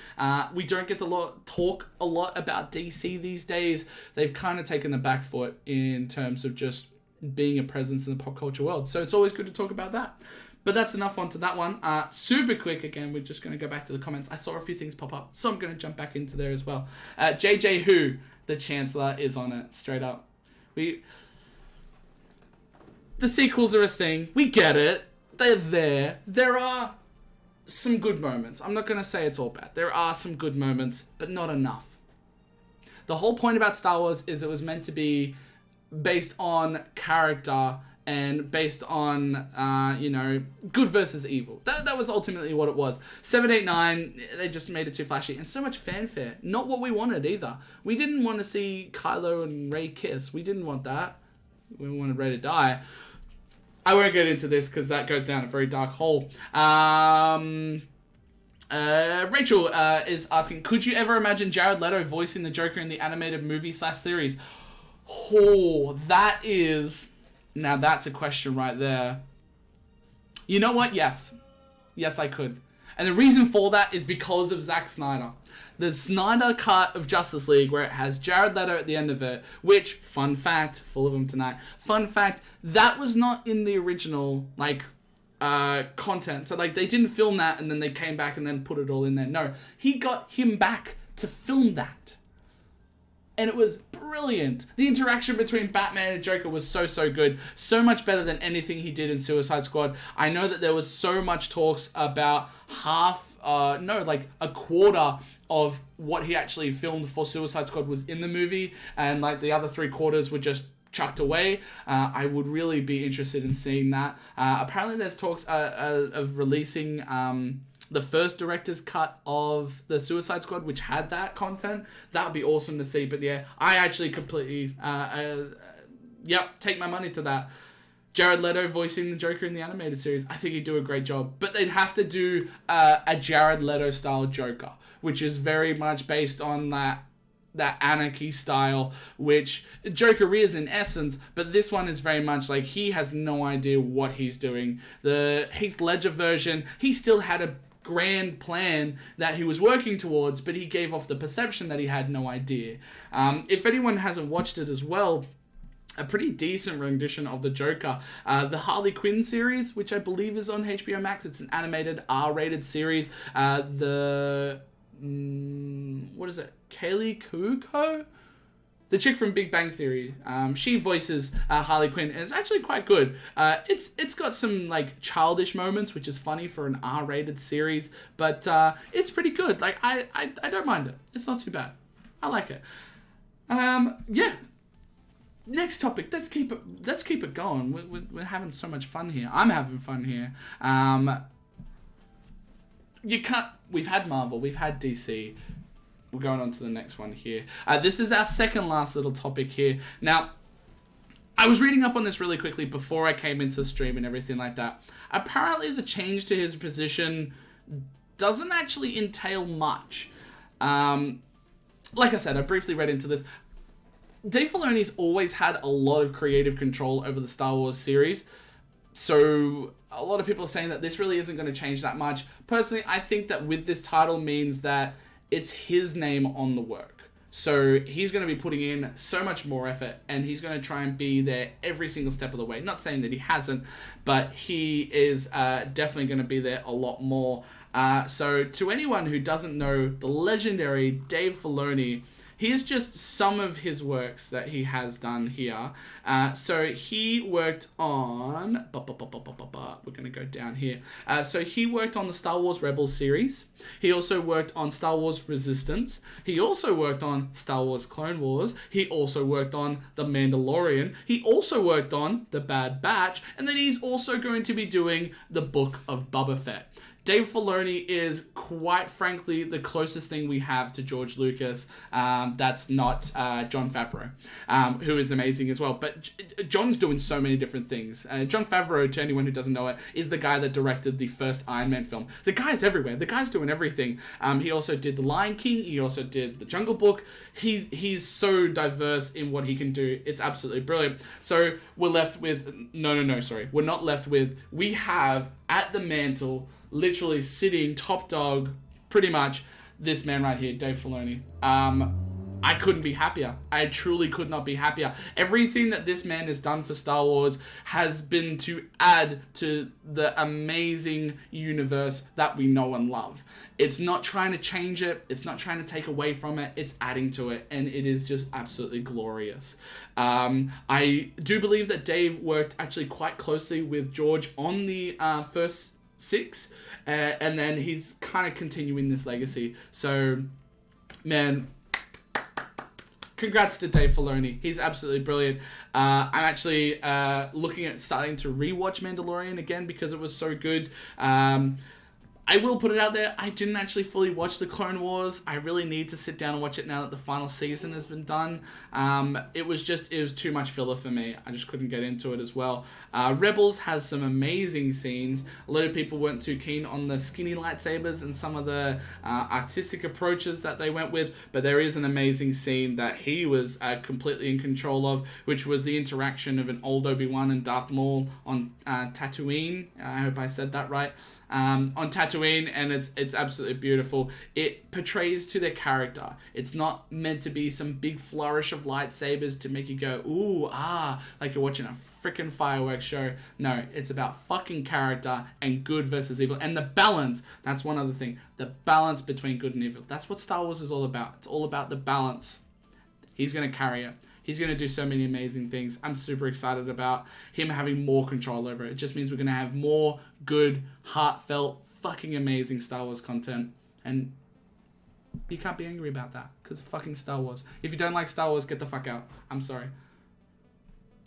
We don't get to talk a lot about DC these days. They've kind of taken the back foot in terms of just being a presence in the pop culture world. So it's always good to talk about that. But that's enough onto that one. Super quick, again, we're just going to go back to the comments. I saw a few things pop up, so I'm going to jump back into there as well. JJ Who, the Chancellor, is on it, straight up. The sequels are a thing. We get it. They're there. There are some good moments. I'm not going to say it's all bad. There are some good moments, but not enough. The whole point about Star Wars is it was meant to be based on character and based on, good versus evil. That was ultimately what it was. 7, 8, 9, they just made it too flashy. And so much fanfare. Not what we wanted either. We didn't want to see Kylo and Rey kiss. We didn't want that. We wanted Rey to die. I won't get into this because that goes down a very dark hole. Rachel is asking, could you ever imagine Jared Leto voicing the Joker in the animated movie/series? Oh, now that's a question right there. You know what? Yes. Yes, I could. And the reason for that is because of Zack Snyder. The Snyder cut of Justice League, where it has Jared Leto at the end of it, which, fun fact, full of them tonight, fun fact, that was not in the original, content. So, they didn't film that and then they came back and then put it all in there. No, he got him back to film that. And it was brilliant. The interaction between Batman and Joker was so good. So much better than anything he did in Suicide Squad. I know that there was so much talks about a quarter of what he actually filmed for Suicide Squad was in the movie. And the other 3/4 were just chucked away. I would really be interested in seeing that. Apparently there's talks of releasing the first director's cut of the Suicide Squad, which had that content. That would be awesome to see. But yeah, I actually completely, take my money to that. Jared Leto voicing the Joker in the animated series, I think he'd do a great job. But they'd have to do a Jared Leto style Joker, which is very much based on that anarchy style, which Joker is in essence, but this one is very much he has no idea what he's doing. The Heath Ledger version, he still had a grand plan that he was working towards, but he gave off the perception that he had no idea. If anyone hasn't watched it as well, a pretty decent rendition of the Joker, the Harley Quinn series, which I believe is on HBO Max. It's an animated R-rated series. What is it? Kaylee Cuoco? The chick from Big Bang Theory, she voices Harley Quinn, and it's actually quite good. It's got some childish moments, which is funny for an R-rated series, but it's pretty good. I don't mind it. It's not too bad. I like it. Yeah. Next topic. Let's keep it going. We're having so much fun here. I'm having fun here. We've had Marvel. We've had DC. We're going on to the next one here. This is our second last little topic here. Now, I was reading up on this really quickly before I came into the stream and everything like that. Apparently, the change to his position doesn't actually entail much. Like I said, I briefly read into this. Dave Filoni's always had a lot of creative control over the Star Wars series. So a lot of people are saying that this really isn't going to change that much. Personally, I think that with this title means that it's his name on the work. So he's going to be putting in so much more effort, and he's going to try and be there every single step of the way. Not saying that he hasn't, but he is definitely going to be there a lot more. So to anyone who doesn't know the legendary Dave Filoni, here's just some of his works that he has done here. So he worked on... We're going to go down here. So he worked on the Star Wars Rebels series. He also worked on Star Wars Resistance. He also worked on Star Wars Clone Wars. He also worked on The Mandalorian. He also worked on The Bad Batch. And then he's also going to be doing the Book of Boba Fett. Dave Filoni is, quite frankly, the closest thing we have to George Lucas. That's not Jon Favreau, who is amazing as well. But John's doing so many different things. Jon Favreau, to anyone who doesn't know it, is the guy that directed the first Iron Man film. The guy's everywhere. The guy's doing everything. He also did The Lion King. He also did The Jungle Book. He's so diverse in what he can do. It's absolutely brilliant. So we're left with... We're not left with... We have, at the mantle... literally sitting top dog, pretty much, this man right here, Dave Filoni. I couldn't be happier. I truly could not be happier. Everything that this man has done for Star Wars has been to add to the amazing universe that we know and love. It's not trying to change it. It's not trying to take away from it. It's adding to it. And it is just absolutely glorious. I do believe that Dave worked actually quite closely with George on the first 6, and then he's kind of continuing this legacy. So, man, congrats to Dave Filoni. He's absolutely brilliant. I'm actually looking at starting to rewatch Mandalorian again because it was so good. I will put it out there, I didn't actually fully watch the Clone Wars. I really need to sit down and watch it now that the final season has been done. It was too much filler for me. I just couldn't get into it as well. Rebels has some amazing scenes. A lot of people weren't too keen on the skinny lightsabers and some of the artistic approaches that they went with, but there is an amazing scene that he was completely in control of, which was the interaction of an old Obi-Wan and Darth Maul on Tatooine. I hope I said that right. On Tatooine, and it's absolutely beautiful. It portrays to their character. It's not meant to be some big flourish of lightsabers to make you go, ooh, ah, like you're watching a freaking fireworks show. No, it's about fucking character and good versus evil. And the balance, that's one other thing. The balance between good and evil. That's what Star Wars is all about. It's all about the balance. He's going to carry it. He's going to do so many amazing things. I'm super excited about him having more control over it. It just means we're going to have more good, heartfelt, fucking amazing Star Wars content. And you can't be angry about that because fucking Star Wars. If you don't like Star Wars, get the fuck out. I'm sorry.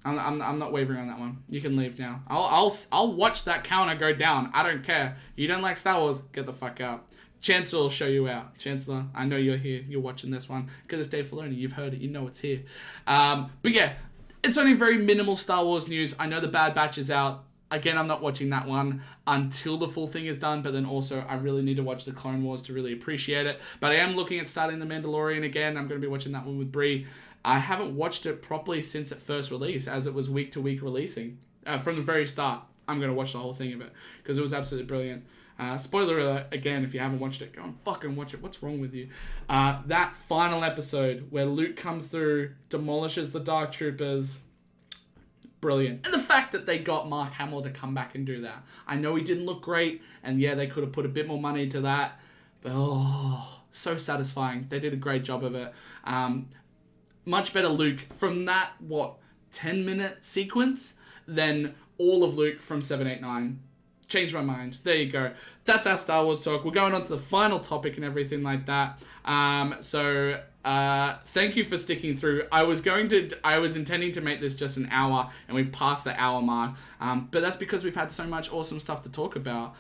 I'm not wavering on that one. You can leave now. I'll watch that counter go down. I don't care. You don't like Star Wars, get the fuck out. Chancellor will show you out. Chancellor, I know you're here. You're watching this one because it's Dave Filoni. You've heard it. You know it's here. But yeah, it's only very minimal Star Wars news. I know the Bad Batch is out. Again, I'm not watching that one until the full thing is done. But then also, I really need to watch the Clone Wars to really appreciate it. But I am looking at starting The Mandalorian again. I'm going to be watching that one with Brie. I haven't watched it properly since it first released, as it was week to week releasing. From the very start, I'm going to watch the whole thing of it because it was absolutely brilliant. Spoiler alert, again, if you haven't watched it, go and fucking watch it. What's wrong with you? That final episode where Luke comes through, demolishes the Dark Troopers, brilliant. And the fact that they got Mark Hamill to come back and do that. I know he didn't look great, and yeah, they could have put a bit more money into that, but so satisfying. They did a great job of it. Much better Luke from that, 10-minute sequence than all of Luke from 7, 8, 9. Changed my mind. There you go. That's our Star Wars talk. We're going on to the final topic and everything like that. So thank you for sticking through. I was intending to make this just an hour, and we've passed the hour mark. But that's because we've had so much awesome stuff to talk about.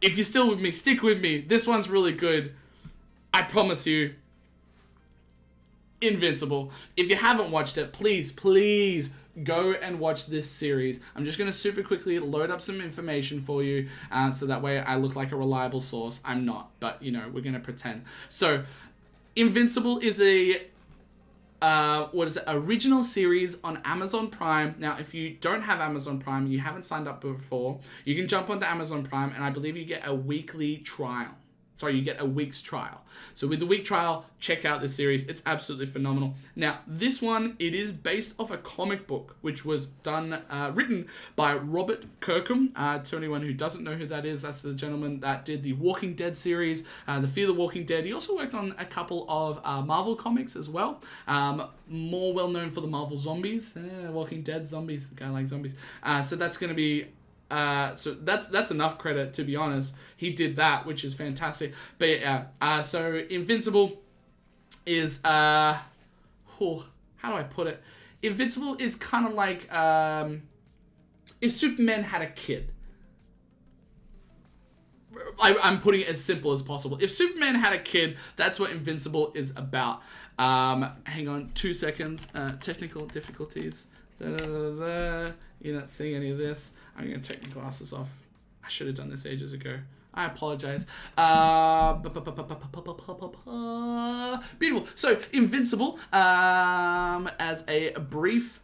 If you're still with me, stick with me. This one's really good. I promise you. Invincible. If you haven't watched it, please go and watch this series. I'm just going to super quickly load up some information for you so that way I look like a reliable source. I'm not, but we're going to pretend. So, Invincible is a original series on Amazon Prime. Now, if you don't have Amazon Prime, you haven't signed up before, you can jump onto Amazon Prime and I believe you get a weekly trial. You get a week's trial. So with the week trial, check out this series. It's absolutely phenomenal. Now, this one, it is based off a comic book, which was written by Robert Kirkham. To anyone who doesn't know who that is, that's the gentleman that did the Walking Dead series, the Fear the Walking Dead. He also worked on a couple of Marvel comics as well. More well known for the Marvel zombies. Walking Dead zombies. The guy likes zombies. So that's going to be... so that's enough credit, to be honest. He did that, which is fantastic. But yeah, so Invincible is how do I put it? Invincible is kind of like if Superman had a kid. I'm putting it as simple as possible. If Superman had a kid, that's what Invincible is about. Hang on 2 seconds. Technical difficulties. You're not seeing any of this. I'm going to take my glasses off. I should have done this ages ago. I apologize. Beautiful. So, Invincible, as a brief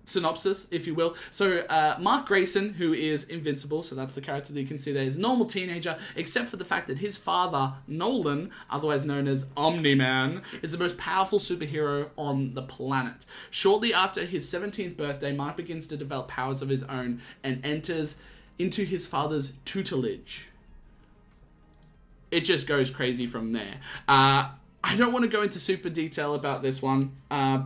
synopsis, if you will. So, Mark Grayson, who is Invincible, so that's the character that you can see there, is a normal teenager, except for the fact that his father, Nolan, otherwise known as Omni-Man, is the most powerful superhero on the planet. Shortly after his 17th birthday, Mark begins to develop powers of his own and enters into his father's tutelage. It just goes crazy from there. I don't want to go into super detail about this one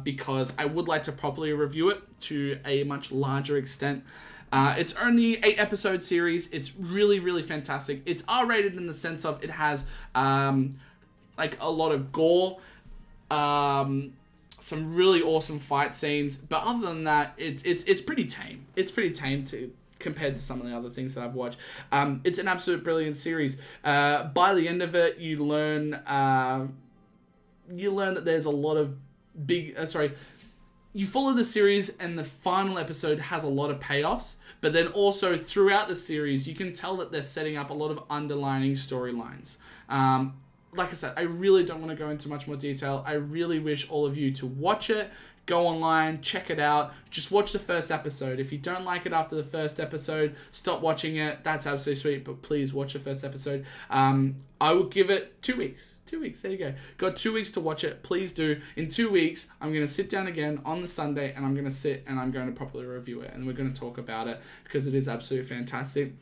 because I would like to properly review it to a much larger extent. It's only 8-episode series. It's really, really fantastic. It's R-rated in the sense of it has like a lot of gore, some really awesome fight scenes, but other than that, it's pretty tame. It's pretty tame to compared to some of the other things that I've watched. It's an absolute brilliant series. By the end of it, you learn that there's a lot of you follow the series and the final episode has a lot of payoffs, but then also throughout the series, you can tell that they're setting up a lot of underlining storylines. Like I said, I really don't want to go into much more detail. I really wish all of you to watch it. Go online, check it out. Just watch the first episode. If you don't like it after the first episode, stop watching it. That's absolutely sweet, but please watch the first episode. I will give it 2 weeks. 2 weeks, there you go. Got 2 weeks to watch it. Please do. In 2 weeks, I'm going to sit down again on the Sunday, and I'm going to sit and I'm going to properly review it, and we're going to talk about it because it is absolutely fantastic.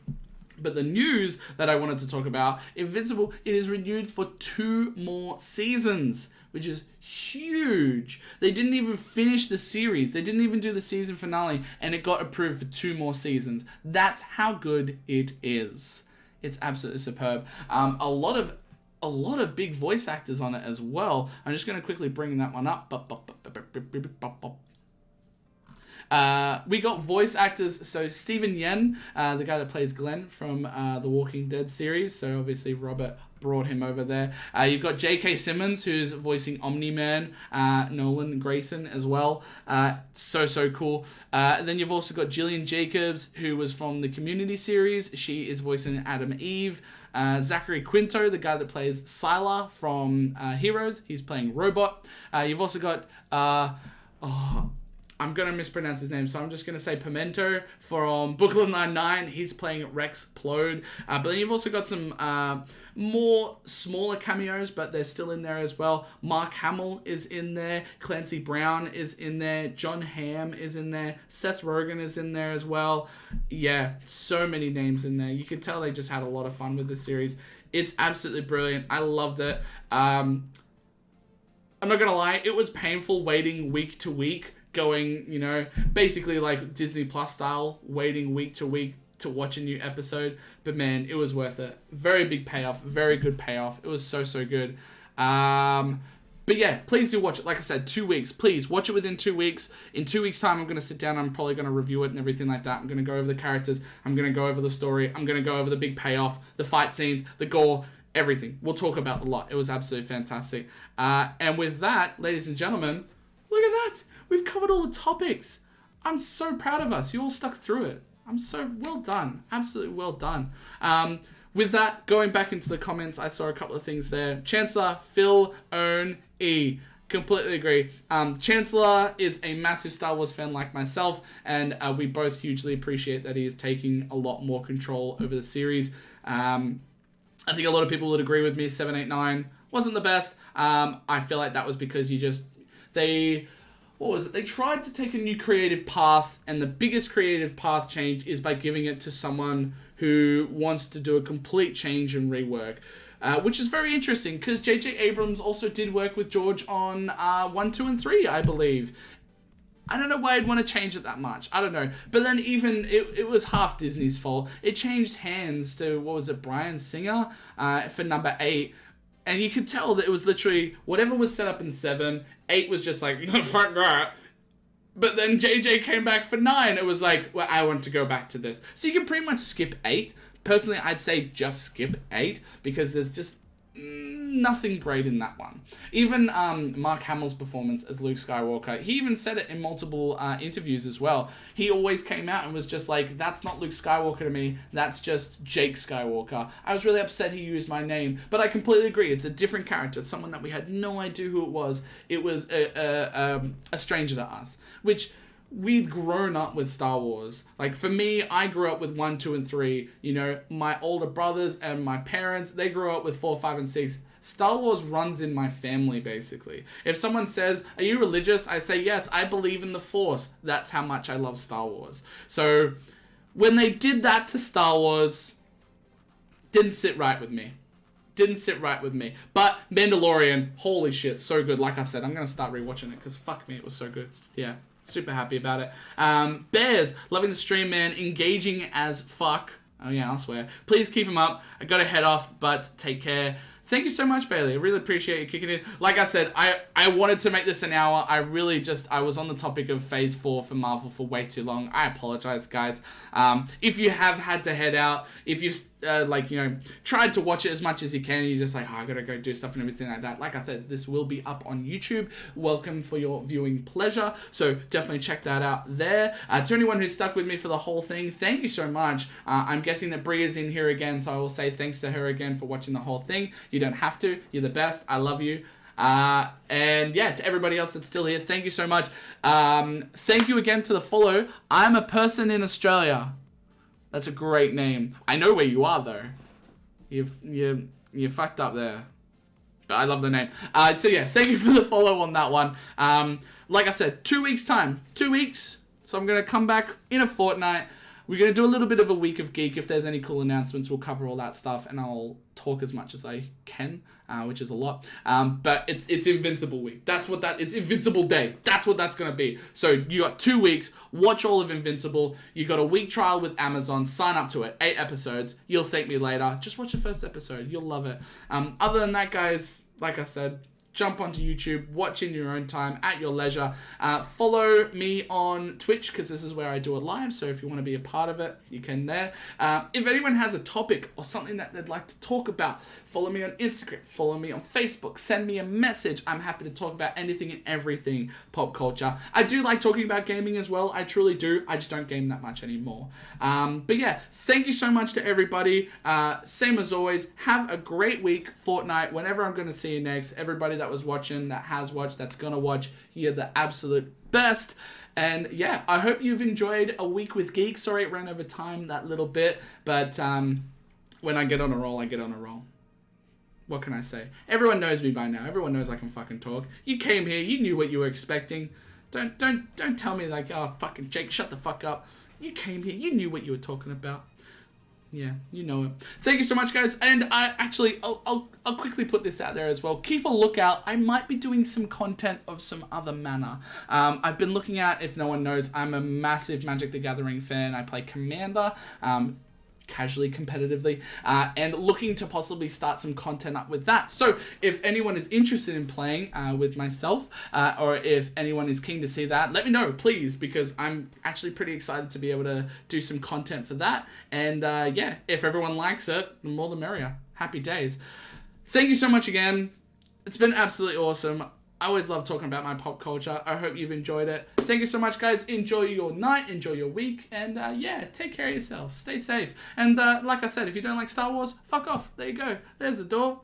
But the news that I wanted to talk about, Invincible, it is renewed for 2 more seasons, which is huge. They didn't even finish the series. They didn't even do the season finale, and it got approved for 2 more seasons. That's how good it is. It's absolutely superb. A lot of big voice actors on it as well. I'm just going to quickly bring that one up. We got voice actors, so Steven Yeun, the guy that plays Glenn from the Walking Dead series, so obviously Robert brought him over there. You've got J.K. Simmons, who's voicing Omni-Man, Nolan Grayson as well. So cool. Then you've also got Jillian Jacobs, who was from the Community series. She is voicing Adam Eve. Zachary Quinto, the guy that plays Sylar from Heroes. He's playing Robot. You've also got... I'm going to mispronounce his name, so I'm just going to say Pimento from Brooklyn Nine-Nine. He's playing Rex Plode. But then you've also got some more smaller cameos, but they're still in there as well. Mark Hamill is in there. Clancy Brown is in there. John Hamm is in there. Seth Rogen is in there as well. Yeah, so many names in there. You can tell they just had a lot of fun with this series. It's absolutely brilliant. I loved it. I'm not going to lie. It was painful waiting week to week, going, basically like Disney Plus style, waiting week to week to watch a new episode. But man, it was worth it. Very big payoff, very good payoff. It was so good. But yeah, please do watch it. Like I said, 2 weeks. Please watch it within 2 weeks. In 2 weeks' time, I'm going to sit down. I'm probably going to review it and everything like that. I'm going to go over the characters. I'm going to go over the story. I'm going to go over the big payoff, the fight scenes, the gore, everything. We'll talk about a lot. It was absolutely fantastic. And with that, ladies and gentlemen, look at that. We've covered all the topics. I'm so proud of us. You all stuck through it. I'm so well done. Absolutely well done. With that, going back into the comments, I saw a couple of things there. Chancellor Phil Own E. Completely agree. Chancellor is a massive Star Wars fan like myself, and we both hugely appreciate that he is taking a lot more control over the series. I think a lot of people would agree with me. 789 wasn't the best. I feel like that was because they tried to take a new creative path, and the biggest creative path change is by giving it to someone who wants to do a complete change and rework, which is very interesting because J.J. Abrams also did work with George on 1, 2, and 3, I believe. I don't know why I'd want to change it that much. I don't know. But then even, it was half Disney's fault. It changed hands to, Bryan Singer for number 8. And you could tell that it was literally whatever was set up in 7, 8 was just like, no, fuck that. But then JJ came back for 9. It was like, well, I want to go back to this. So you can pretty much skip 8. Personally, I'd say just skip 8 because there's just nothing great in that one. Even Mark Hamill's performance as Luke Skywalker, he even said it in multiple interviews as well. He always came out and was just like, that's not Luke Skywalker to me, that's just Jake Skywalker. I was really upset he used my name, but I completely agree, it's a different character. It's someone that we had no idea who it was. It was a stranger to us, which we'd grown up with Star Wars. Like, for me, I grew up with 1, 2, and 3. My older brothers and my parents, they grew up with 4, 5, and 6. Star Wars runs in my family, basically. If someone says, are you religious? I say, yes, I believe in the Force. That's how much I love Star Wars. So, when they did that to Star Wars, didn't sit right with me. But Mandalorian, holy shit, so good. Like I said, I'm going to start rewatching it because fuck me, it was so good. Yeah. Super happy about it. Bears, loving the stream, man. Engaging as fuck. Oh yeah, I'll swear. Please keep him up. I gotta head off, but take care. Thank you so much, Bailey. I really appreciate you kicking in. Like I said, I wanted to make this an hour. I was on the topic of Phase 4 for Marvel for way too long. I apologize, guys. If you have had to head out, if you've, tried to watch it as much as you can, and you're just like, I gotta go do stuff and everything like that. Like I said, this will be up on YouTube. Welcome for your viewing pleasure. So definitely check that out there. To anyone who's stuck with me for the whole thing, thank you so much. I'm guessing that Brie is in here again, so I will say thanks to her again for watching the whole thing. You don't have to. You're the best. I love you. And yeah, to everybody else that's still here, thank you so much. Thank you again to the follow. I'm a person in Australia. That's a great name. I know where you are though. You fucked up there. But I love the name. So yeah, thank you for the follow on that one. Like I said, 2 weeks time. 2 weeks. So I'm gonna come back in a fortnight. We're going to do a little bit of a week of Geek. If there's any cool announcements, we'll cover all that stuff, and I'll talk as much as I can, which is a lot. But it's Invincible week. It's Invincible Day. That's what that's going to be. So you got 2 weeks. Watch all of Invincible. You got a week trial with Amazon. Sign up to it. 8 episodes. You'll thank me later. Just watch the first episode. You'll love it. Other than that, guys, like I said, jump onto YouTube, watch in your own time, at your leisure. Follow me on Twitch, because this is where I do it live, so if you want to be a part of it, you can there. If anyone has a topic or something that they'd like to talk about, follow me on Instagram, follow me on Facebook, send me a message. I'm happy to talk about anything and everything pop culture. I do like talking about gaming as well, I truly do. I just don't game that much anymore. But yeah, thank you so much to everybody. Same as always, have a great week, fortnight, whenever I'm going to see you next. Everybody that was watching, that has watched, that's gonna watch, you're the absolute best. And yeah, I hope you've enjoyed a week with Geek. Sorry it ran over time that little bit, but when I get on a roll, I get on a roll. What can I say? Everyone knows me by now. Everyone knows I can fucking talk. You came here, you knew what you were expecting. Don't tell me like, oh fucking Jake, shut the fuck up. You came here, you knew what you were talking about. Yeah, you know it. Thank you so much, guys. And I'll quickly put this out there as well. Keep a lookout. I might be doing some content of some other manner. I've been looking at, if no one knows, I'm a massive Magic the Gathering fan. I play Commander, casually, competitively, and looking to possibly start some content up with that. So if anyone is interested in playing with myself, or if anyone is keen to see that, let me know, please, because I'm actually pretty excited to be able to do some content for that. And yeah, if everyone likes it, the more the merrier. Happy days. Thank you so much again. It's been absolutely awesome. I always love talking about my pop culture. I hope you've enjoyed it. Thank you so much, guys. Enjoy your night. Enjoy your week. And yeah, take care of yourself. Stay safe. And like I said, if you don't like Star Wars, fuck off. There you go. There's the door.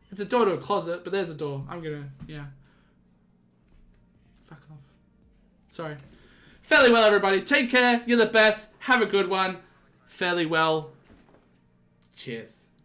It's a door to a closet, but there's a door. Yeah. Fuck off. Sorry. Fairly well, everybody. Take care. You're the best. Have a good one. Fairly well. Cheers.